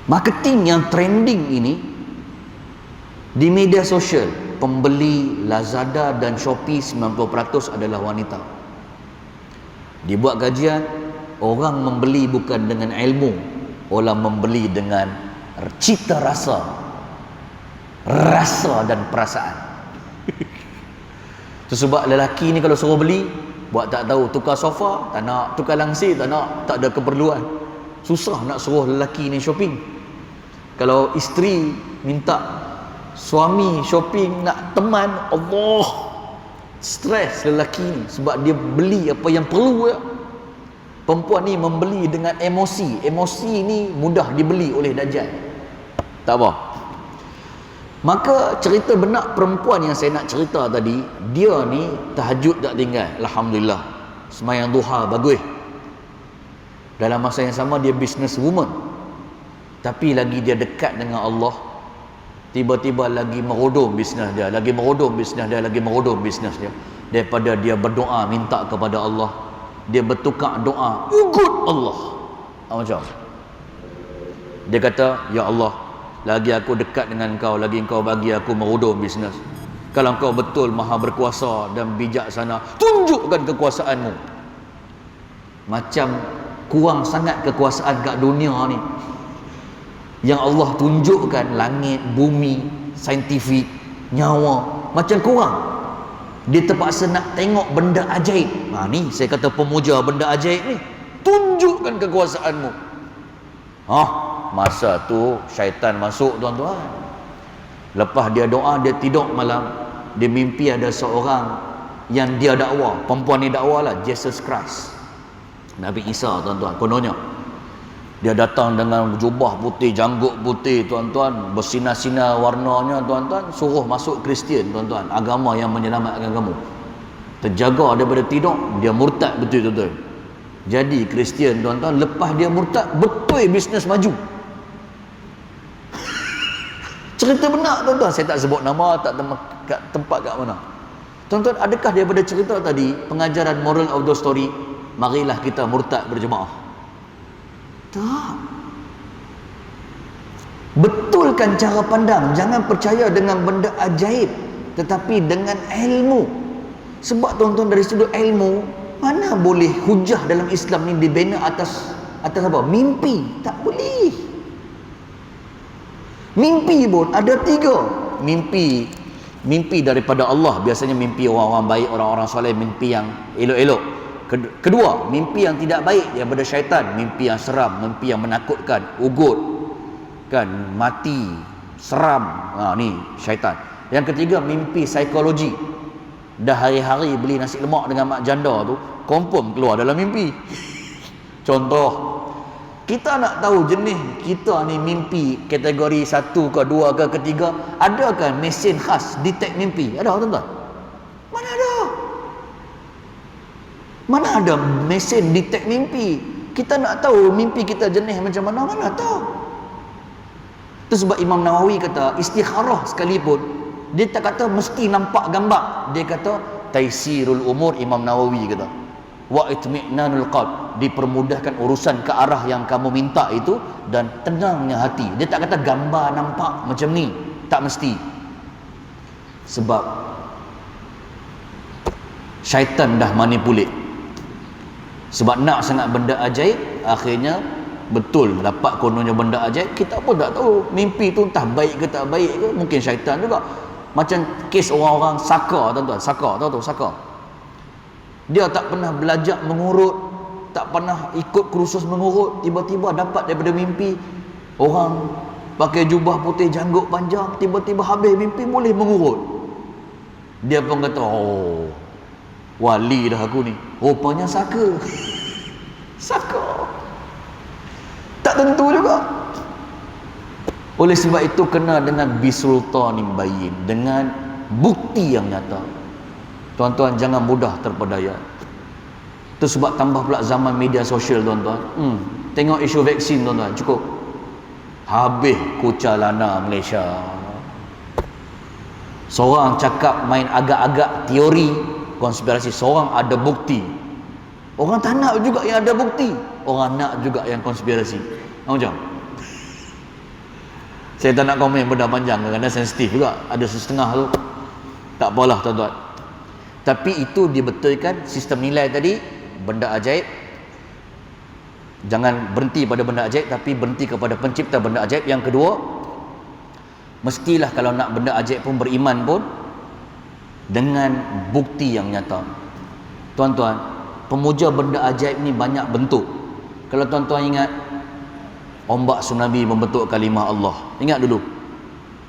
Marketing yang trending ini di media sosial, pembeli Lazada dan Shopee 90% adalah wanita. Dibuat kajian, orang membeli bukan dengan ilmu, orang membeli dengan cita rasa dan perasaan. Sebab lelaki ni kalau suruh beli, buat tak tahu, tukar sofa tak nak, tukar langsir tak nak, tak ada keperluan. Susah nak suruh lelaki ni shopping. Kalau isteri minta suami shopping, nak teman, Allah, stres lelaki ni sebab dia beli apa yang perlu ya. Perempuan ni membeli dengan emosi. Emosi ni mudah dibeli oleh Dajjal. Tak apa. Maka cerita benak perempuan yang saya nak cerita tadi, dia ni tahajud tak tinggal, alhamdulillah. Sembahyang duha bagus. Dalam masa yang sama dia business woman. Tapi lagi dia dekat dengan Allah, tiba-tiba lagi merodom bisnes dia, lagi merodom bisnes dia, lagi merodom bisnes dia. Daripada dia berdoa minta kepada Allah, dia bertukar doa ugut Allah. Macam dia kata, ya Allah, lagi aku dekat dengan kau, lagi kau bagi aku merodom bisnes. Kalau kau betul maha berkuasa dan bijaksana, tunjukkan kekuasaanmu. Macam kurang sangat kekuasaan kat dunia ni, yang Allah tunjukkan langit, bumi, saintifik, nyawa, macam kurang. Dia terpaksa nak tengok benda ajaib. Ni saya kata pemuja benda ajaib ni, tunjukkan kekuasaanmu. Masa tu syaitan masuk, tuan-tuan. Lepas dia doa, dia tidur malam, dia mimpi ada seorang yang dia dakwa, perempuan ni dakwa lah, Jesus Christ, Nabi Isa, tuan-tuan. Kononnya dia datang dengan jubah putih, janggut putih, tuan-tuan, bersinar-sinar warnanya, tuan-tuan, suruh masuk Kristian, tuan-tuan, agama yang menyelamatkan kamu. Terjaga daripada tidur, dia murtad betul, tuan-tuan. Jadi Kristian, tuan-tuan, lepas dia murtad, betul bisnes maju. Cerita benar, tuan-tuan. Saya tak sebut nama, tak tempat kat mana. Tuan-tuan, adakah daripada cerita tadi pengajaran moral of the story, marilah kita murtad berjemaah? Tak. Betulkan cara pandang. Jangan percaya dengan benda ajaib, tetapi dengan ilmu. Sebab tuan-tuan, dari sudut ilmu, mana boleh hujah dalam Islam ni dibina atas apa? Mimpi. Tak boleh. Mimpi pun ada 3. Mimpi daripada Allah. Biasanya mimpi orang-orang baik, orang-orang soleh, mimpi yang elok-elok. Kedua, mimpi yang tidak baik daripada syaitan, mimpi yang seram, mimpi yang menakutkan, ugut, kan, mati, seram. Ni syaitan. Yang ketiga, mimpi psikologi. Dah hari-hari beli nasi lemak dengan mak janda tu, confirm keluar dalam mimpi. Contoh, kita nak tahu jenis kita ni mimpi kategori 1 ke 2 ke ketiga, adakah mesin khas detect mimpi? Ada, tuan-tuan? Mana ada? Mana ada mesin detect mimpi? Kita nak tahu mimpi kita jenis macam mana, mana tahu. Itu sebab Imam Nawawi kata, istikharah sekalipun, dia tak kata mesti nampak gambar. Dia kata taisirul umur, Imam Nawawi kata, wa itmi'nanul qalb, dipermudahkan urusan ke arah yang kamu minta itu, dan tenangnya hati. Dia tak kata gambar nampak macam ni, tak mesti. Sebab syaitan dah manipulate. Sebab nak sangat benda ajaib, akhirnya betul dapat kononnya benda ajaib, kita pun tak tahu mimpi tu entah baik ke tak baik ke, mungkin syaitan juga. Macam kes orang-orang saka, tuan-tuan. Saka, tahu saka? Dia tak pernah belajar mengurut, tak pernah ikut kursus mengurut, tiba-tiba dapat daripada mimpi orang pakai jubah putih, janggut panjang, tiba-tiba habis mimpi boleh mengurut. Dia pun kata, wali dah aku ni. Rupanya saka. Saka. Tak tentu juga. Oleh sebab itu kena dengan bisultanin bayyin, dengan bukti yang nyata. Tuan-tuan, jangan mudah terpedaya. Itu sebab tambah pula zaman media sosial, tuan-tuan. Tengok isu vaksin, tuan-tuan, cukup. Habis kuca lana Malaysia. Seorang cakap main agak-agak teori konspirasi, seorang ada bukti. Orang tak nak juga yang ada bukti, orang nak juga yang konspirasi. Macam saya tak nak komen benda panjang, kerana sensitif juga, ada setengah tu. Tak apalah, tuan-tuan. Tapi itu dibetulkan sistem nilai tadi, benda ajaib. Jangan berhenti pada benda ajaib, tapi berhenti kepada pencipta benda ajaib. Yang kedua, mestilah kalau nak benda ajaib pun, beriman pun dengan bukti yang nyata. Tuan-tuan, pemuja benda ajaib ni banyak bentuk. Kalau tuan-tuan ingat, ombak tsunami membentuk kalimah Allah. Ingat dulu,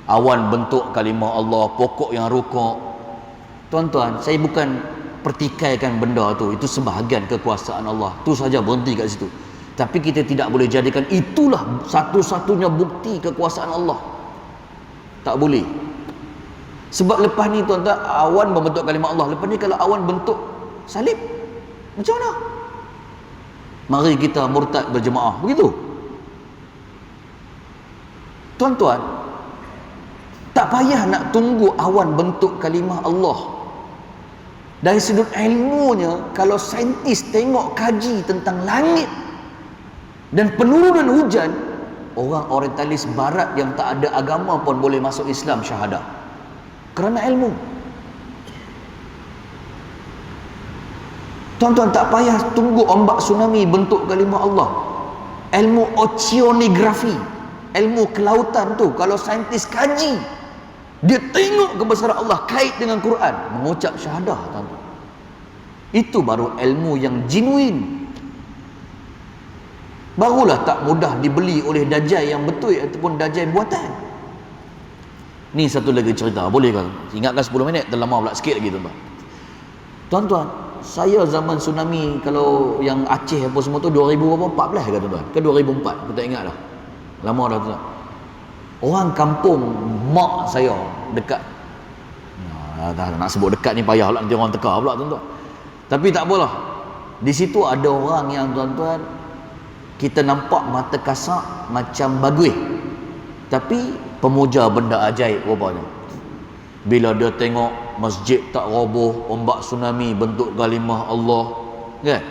awan bentuk kalimah Allah, pokok yang rukuk. Tuan-tuan, saya bukan pertikaikan benda tu, itu sebahagian kekuasaan Allah. Tu saja, berhenti kat situ. Tapi kita tidak boleh jadikan itulah satu-satunya bukti kekuasaan Allah. Tak boleh. Sebab lepas ni tuan-tuan, awan membentuk kalimah Allah. Lepas ni kalau awan bentuk salib, macam mana? Mari kita murtad berjemaah. Begitu. Tuan-tuan, tak payah nak tunggu awan bentuk kalimah Allah. Dari sudut ilmunya, kalau saintis tengok kaji tentang langit dan penurunan hujan, orang orientalis barat yang tak ada agama pun boleh masuk Islam syahadah kerana ilmu. Tuan-tuan, tak payah tunggu ombak tsunami bentuk kalimah Allah. Ilmu oceanografi, ilmu kelautan tu, kalau saintis kaji, dia tengok kebesaran Allah kait dengan Quran, mengucap syahadah, tuan-tuan. Itu baru ilmu yang genuine. Barulah tak mudah dibeli oleh dajjal yang betul ataupun dajjal buatan. Ni satu lagi cerita, boleh kan? Ingatkan 10 minit, terlama pula sikit lagi, tuan-tuan. Tuan-tuan, saya zaman tsunami, kalau yang Aceh apa semua tu 2014 ke, tuan-tuan? Ke 2004? Aku tak ingat dah. Lama dah, tuan-tuan. Orang kampung mak saya dekat, nak sebut dekat ni payah pula, nanti orang teka pula, tuan-tuan. Tapi tak apalah. Di situ ada orang yang, tuan-tuan, kita nampak mata kasar macam baguih, tapi pemuja benda ajaib rupanya. Bila dia tengok masjid tak roboh, ombak tsunami bentuk kalimah Allah, kan?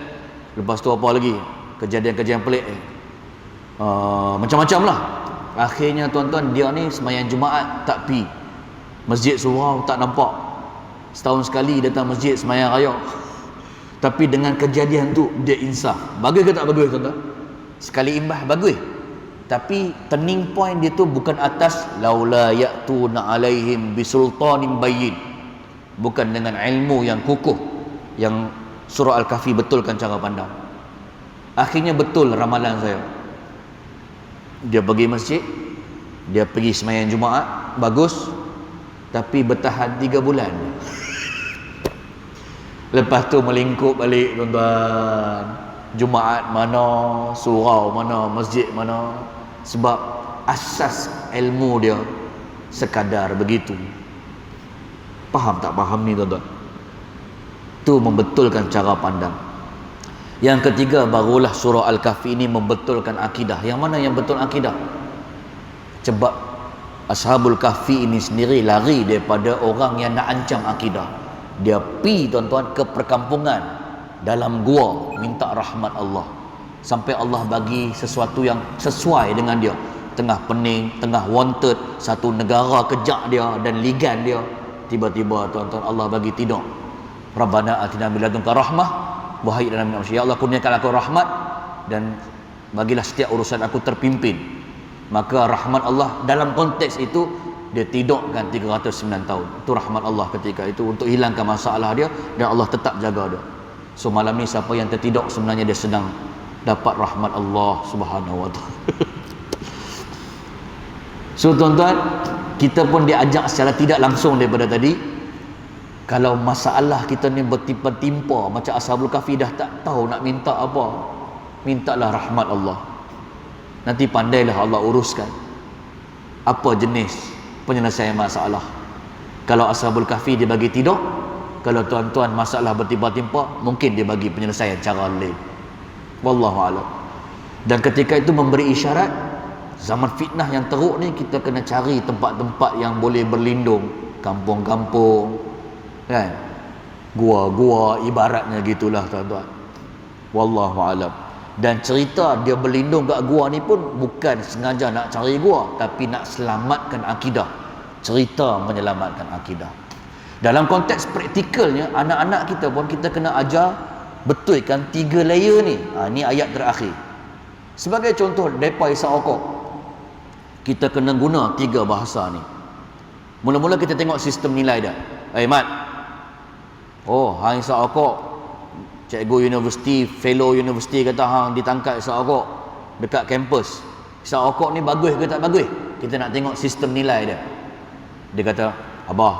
Lepas tu apa lagi? Kejadian-kejadian pelik macam-macam lah. Akhirnya, tuan-tuan, dia ni sembahyang Jumaat tak pi masjid surau, tak nampak. Setahun sekali datang masjid sembahyang raya. Tapi dengan kejadian tu dia insaf. Bagus ke tak bagus, tuan-tuan? Sekali imbah bagus. Tapi turning point dia tu bukan atas laula ya'tuna alaihim bisultanin bayyin, bukan dengan ilmu yang kukuh yang surah Al-Kahfi betulkan cara pandang. Akhirnya betul ramalan saya. Dia pergi masjid, dia pergi sembahyang Jumaat, bagus, tapi bertahan 3 bulan. Lepas tu melingkup balik, tuan-tuan. Jumaat mana, surau mana, masjid mana. Sebab asas ilmu dia sekadar begitu. Faham tak faham ni, tuan-tuan? Tu membetulkan cara pandang. Yang ketiga, barulah surah Al-Kahfi ini membetulkan akidah. Yang mana yang betul akidah? Sebab Ashabul Kahfi ini sendiri lari daripada orang yang nak ancam akidah. Dia pi, tuan-tuan, ke perkampungan, dalam gua, minta rahmat Allah. Sampai Allah bagi sesuatu yang sesuai dengan dia. Tengah pening, tengah wanted, satu negara kejak dia dan ligan dia. Tiba-tiba, tuan-tuan, Allah bagi tidur. Rabbana atina min ladunka rahmah, wahai dalam nama ya Allah, kurniakan aku rahmat dan bagilah setiap urusan aku terpimpin. Maka rahmat Allah dalam konteks itu, dia tidurkan 309 tahun. Itu rahmat Allah ketika itu untuk hilangkan masalah dia, dan Allah tetap jaga dia. So malam ni siapa yang tertidur, sebenarnya dia sedang dapat rahmat Allah Subhanahu wa taala. So tuan-tuan, kita pun diajak secara tidak langsung daripada tadi, kalau masalah kita ni bertimpa-timpa macam Ashabul Kahfi, dah tak tahu nak minta apa, mintalah rahmat Allah. Nanti pandailah Allah uruskan apa jenis penyelesaian masalah. Kalau Ashabul Kahfi dia bagi tidur, kalau tuan-tuan masalah bertimpa-timpa, mungkin dia bagi penyelesaian cara lain. Wallahu a'lam. Dan ketika itu memberi isyarat, zaman fitnah yang teruk ni, kita kena cari tempat-tempat yang boleh berlindung. Kampung-kampung, kan, gua-gua, ibaratnya gitulah, tuan-tuan. Wallahu a'lam. Dan cerita dia berlindung kat gua ni pun bukan sengaja nak cari gua, tapi nak selamatkan akidah. Cerita menyelamatkan akidah. Dalam konteks praktikalnya, anak-anak kita pun kita kena ajar betulkan 3 layer ni. Ni ayat terakhir. Sebagai contoh, depa isap rokok, kita kena guna 3 bahasa ni. Mula-mula kita tengok sistem nilai dia. Mat, oh, hang isap rokok, cikgu universiti, fellow universiti kata hang ditangkap isap rokok dekat kampus. Isap rokok ni bagus ke tak bagus? Kita nak tengok sistem nilai dia. Dia kata, abah,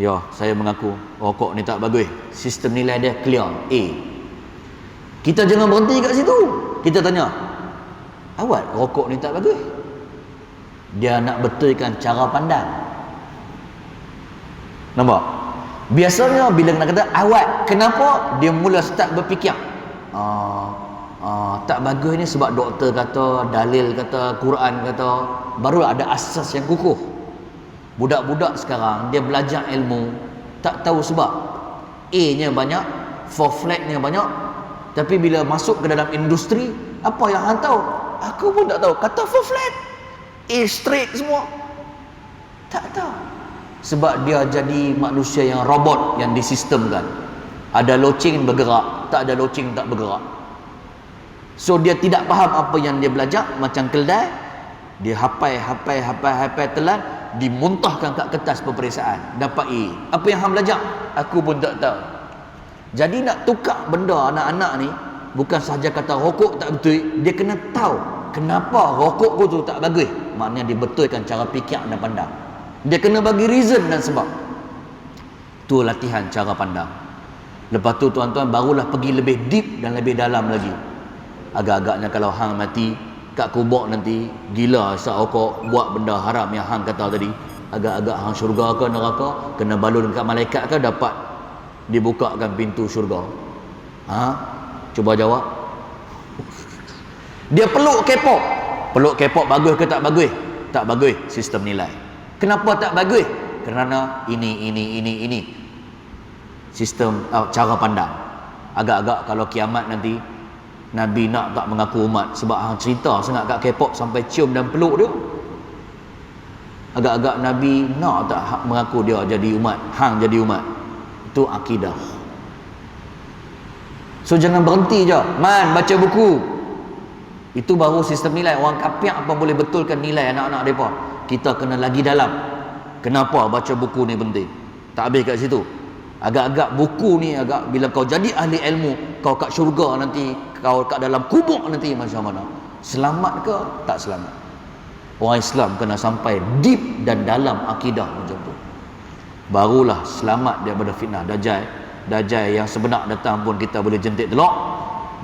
Ya, saya mengaku rokok ni tak bagus. Sistem nilai dia clear, A. Kita jangan berhenti kat situ. Kita tanya, awak rokok ni tak bagus. Dia nak betulkan cara pandang. Nampak? Biasanya bila nak kata awak, kenapa? Dia mula start berfikir. Tak bagus ni sebab doktor kata, dalil kata, Quran kata, baru ada asas yang kukuh. Budak-budak sekarang dia belajar ilmu tak tahu sebab A-nya banyak, for flat-nya banyak, tapi bila masuk ke dalam industri, apa yang hang tahu? Aku pun tak tahu. Kata for flat, A straight semua. Tak tahu. Sebab dia jadi manusia yang robot yang disistemkan. Ada loceng bergerak, tak ada loceng tak bergerak. So dia tidak faham apa yang dia belajar, macam keldai, dia hafal telan, dimuntahkan kat kertas peperiksaan, dapat A. Apa yang hang belajar? Aku pun tak tahu. Jadi nak tukar benda anak-anak ni, bukan sahaja kata rokok tak betul, dia kena tahu kenapa rokok tu tak bagus. Maknanya dia betulkan cara fikir dan pandang. Dia kena bagi reason dan sebab. Tu latihan cara pandang. Lepas tu tuan-tuan barulah pergi lebih deep dan lebih dalam lagi. Agak-agaknya kalau hang mati kat kubur nanti, gila asal rokok, buat benda haram yang hang kata tadi, agak-agak hang syurga ke neraka, kena balun dekat malaikat ke dapat dibukakan pintu syurga? Cuba jawab. Dia peluk K-pop. Peluk K-pop bagus ke tak bagus? Tak bagus sistem nilai. Kenapa tak bagus? Kerana ini sistem cara pandang. Agak-agak kalau kiamat nanti Nabi nak tak mengaku umat sebab hang cerita sangat kat K-pop sampai cium dan peluk dia. Agak-agak Nabi nak tak mengaku dia jadi umat, hang jadi umat. Itu akidah. So jangan berhenti je, baca buku. Itu baru sistem nilai. Orang kafir apa boleh betulkan nilai anak-anak mereka. Kita kena lagi dalam. Kenapa baca buku ni penting? Tak habis kat situ. Agak-agak buku ni agak, bila kau jadi ahli ilmu, kau kat syurga nanti, kau kat dalam kubur nanti macam mana? Selamat ke tak selamat? Orang Islam kena sampai deep dan dalam akidah macam tu, barulah selamat daripada fitnah Dajjal. Dajjal yang sebenar datang pun kita boleh jentik telok.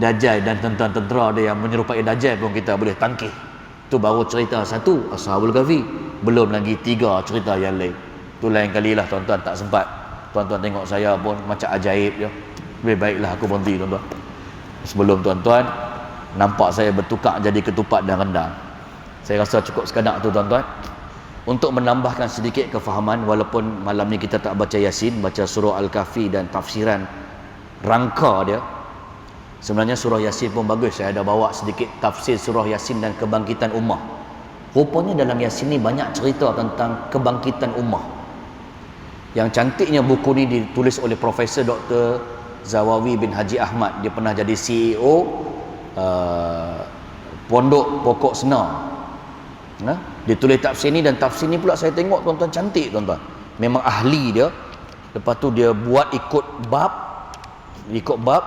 Dajjal dan tentera-tentera dia yang menyerupai Dajjal pun kita boleh tangkih. Tu baru cerita satu, Ashabul Kahfi. Belum lagi 3 cerita yang lain. Tu lain kalilah tuan-tuan, tak sempat. Tuan-tuan tengok saya pun macam ajaib je. Lebih baiklah aku berhenti tuan-tuan. Sebelum tuan-tuan nampak saya bertukar jadi ketupat dan rendang. Saya rasa cukup sekadar tu tuan-tuan, untuk menambahkan sedikit kefahaman. Walaupun malam ni kita tak baca Yasin, baca surah Al-Kahfi dan tafsiran rangka dia. Sebenarnya surah Yasin pun bagus. Saya ada bawa sedikit tafsir surah Yasin dan kebangkitan ummah. Rupanya dalam Yasin ni banyak cerita tentang kebangkitan ummah. Yang cantiknya buku ni ditulis oleh Profesor Dr. Zawawi bin Haji Ahmad. Dia pernah jadi CEO Pondok Pokok Senar. Dia tulis tafsir ni, dan tafsir ni pula saya tengok tuan-tuan cantik tuan-tuan. Memang ahli dia. Lepas tu dia buat ikut bab,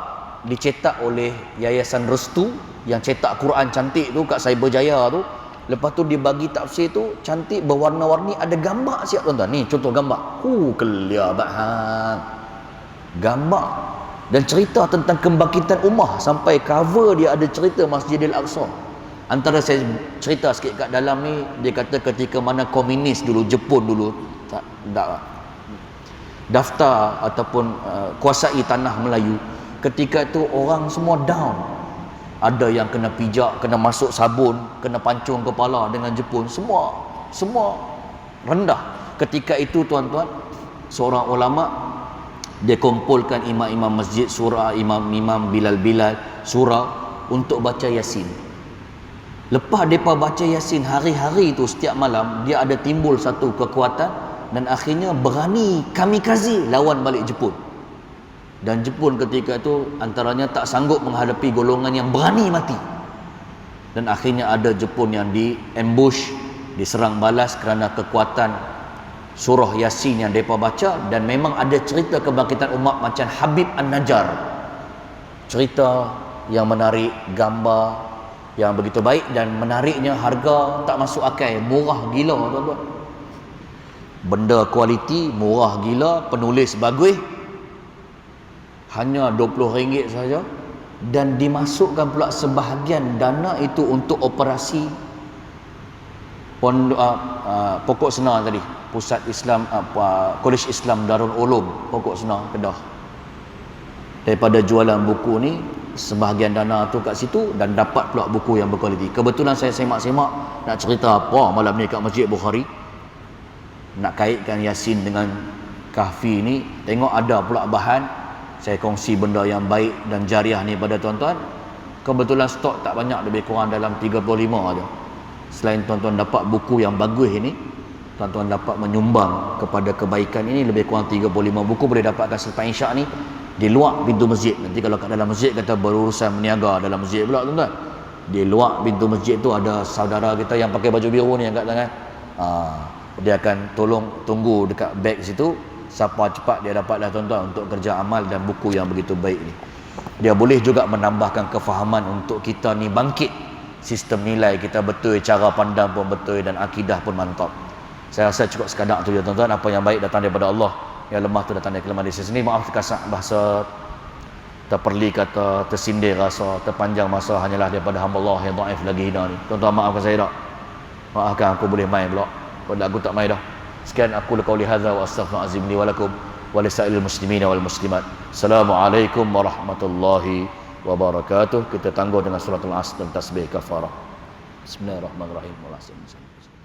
dicetak oleh Yayasan Restu yang cetak Quran cantik tu kat Cyberjaya tu. Lepas tu dia bagi tafsir tu cantik, berwarna-warni, ada gambar siap tuan-tuan. Ni contoh gambar. Kelia bahang. Gambar dan cerita tentang kebangkitan ummah, sampai cover dia ada cerita Masjidil Aqsa. Antara saya cerita sikit kat dalam ni, dia kata ketika mana komunis dulu, Jepun dulu tak daftar ataupun kuasai tanah Melayu, ketika tu orang semua down. Ada yang kena pijak, kena masuk sabun, kena pancung kepala dengan Jepun, semua rendah. Ketika itu tuan-tuan, seorang ulama dia kumpulkan imam-imam masjid surah, imam-imam bilal-bilal surah untuk baca Yasin. Lepas mereka baca Yasin hari-hari tu, setiap malam dia ada timbul satu kekuatan, dan akhirnya berani kamikaze lawan balik Jepun. Dan Jepun ketika itu antaranya tak sanggup menghadapi golongan yang berani mati. Dan akhirnya ada Jepun yang di ambush, diserang balas kerana kekuatan surah Yasin yang mereka baca. Dan memang ada cerita kebangkitan umat macam Habib An-Najjar. Cerita yang menarik, gambar yang begitu baik, dan menariknya harga tak masuk akal, murah gila tuan-tuan. benda kualiti, murah gila, penulis bagus, hanya RM20 saja, dan dimasukkan pula sebahagian dana itu untuk operasi Pokok Senar tadi, Pusat Islam Kolej Islam Darul Ulum Pokok Senar Kedah. Daripada jualan buku ni, sebahagian dana tu kat situ, dan dapat pula buku yang berkualiti. Kebetulan saya semak-semak nak cerita apa malam ni kat Masjid Bukhari, nak kaitkan Yasin dengan Kahfi ni, tengok ada pula bahan. Saya kongsi benda yang baik dan jariah ni pada tuan-tuan. Kebetulan stok tak banyak, lebih kurang dalam 35 aja. Selain tuan-tuan dapat buku yang bagus ini, tuan-tuan dapat menyumbang kepada kebaikan ini lebih kurang 35 buku. Boleh dapatkan selepas Isyak ni di luar pintu masjid. Nanti kalau kat dalam masjid kata berurusan meniaga dalam masjid pula tuan-tuan, di luar pintu masjid tu ada saudara kita yang pakai baju biru ni yang kat tangan, dia akan tolong tunggu dekat beg situ. Siapa cepat dia dapatlah tuan-tuan untuk kerja amal dan buku yang begitu baik ni. Dia boleh juga menambahkan kefahaman untuk kita ni bangkit, sistem nilai kita betul, cara pandang pun betul, dan akidah pun mantap. Saya rasa cukup sekadar tu ya tuan-tuan. Apa yang baik datang daripada Allah, yang lemah tu datang dari kelemahan diri sendiri. Maaf terkasar bahasa, terperli kata, tersindir rasa, terpanjang masa, hanyalah daripada hamba Allah yang dhaif lagi hina ni. Tuan-tuan maafkan saya tak? Maafkan aku boleh main pula. Kalau aku tak main dah. Sekian aku qauli hadza wa astaghfirullahalazim li wa lakum wa lisairil muslimin wal muslimat. Assalamualaikum warahmatullahi wabarakatuh. Kita tangguh dengan suratul Asr dan tasbih kafarah. Bismillahirrahmanirrahim. Wallahu a'lam.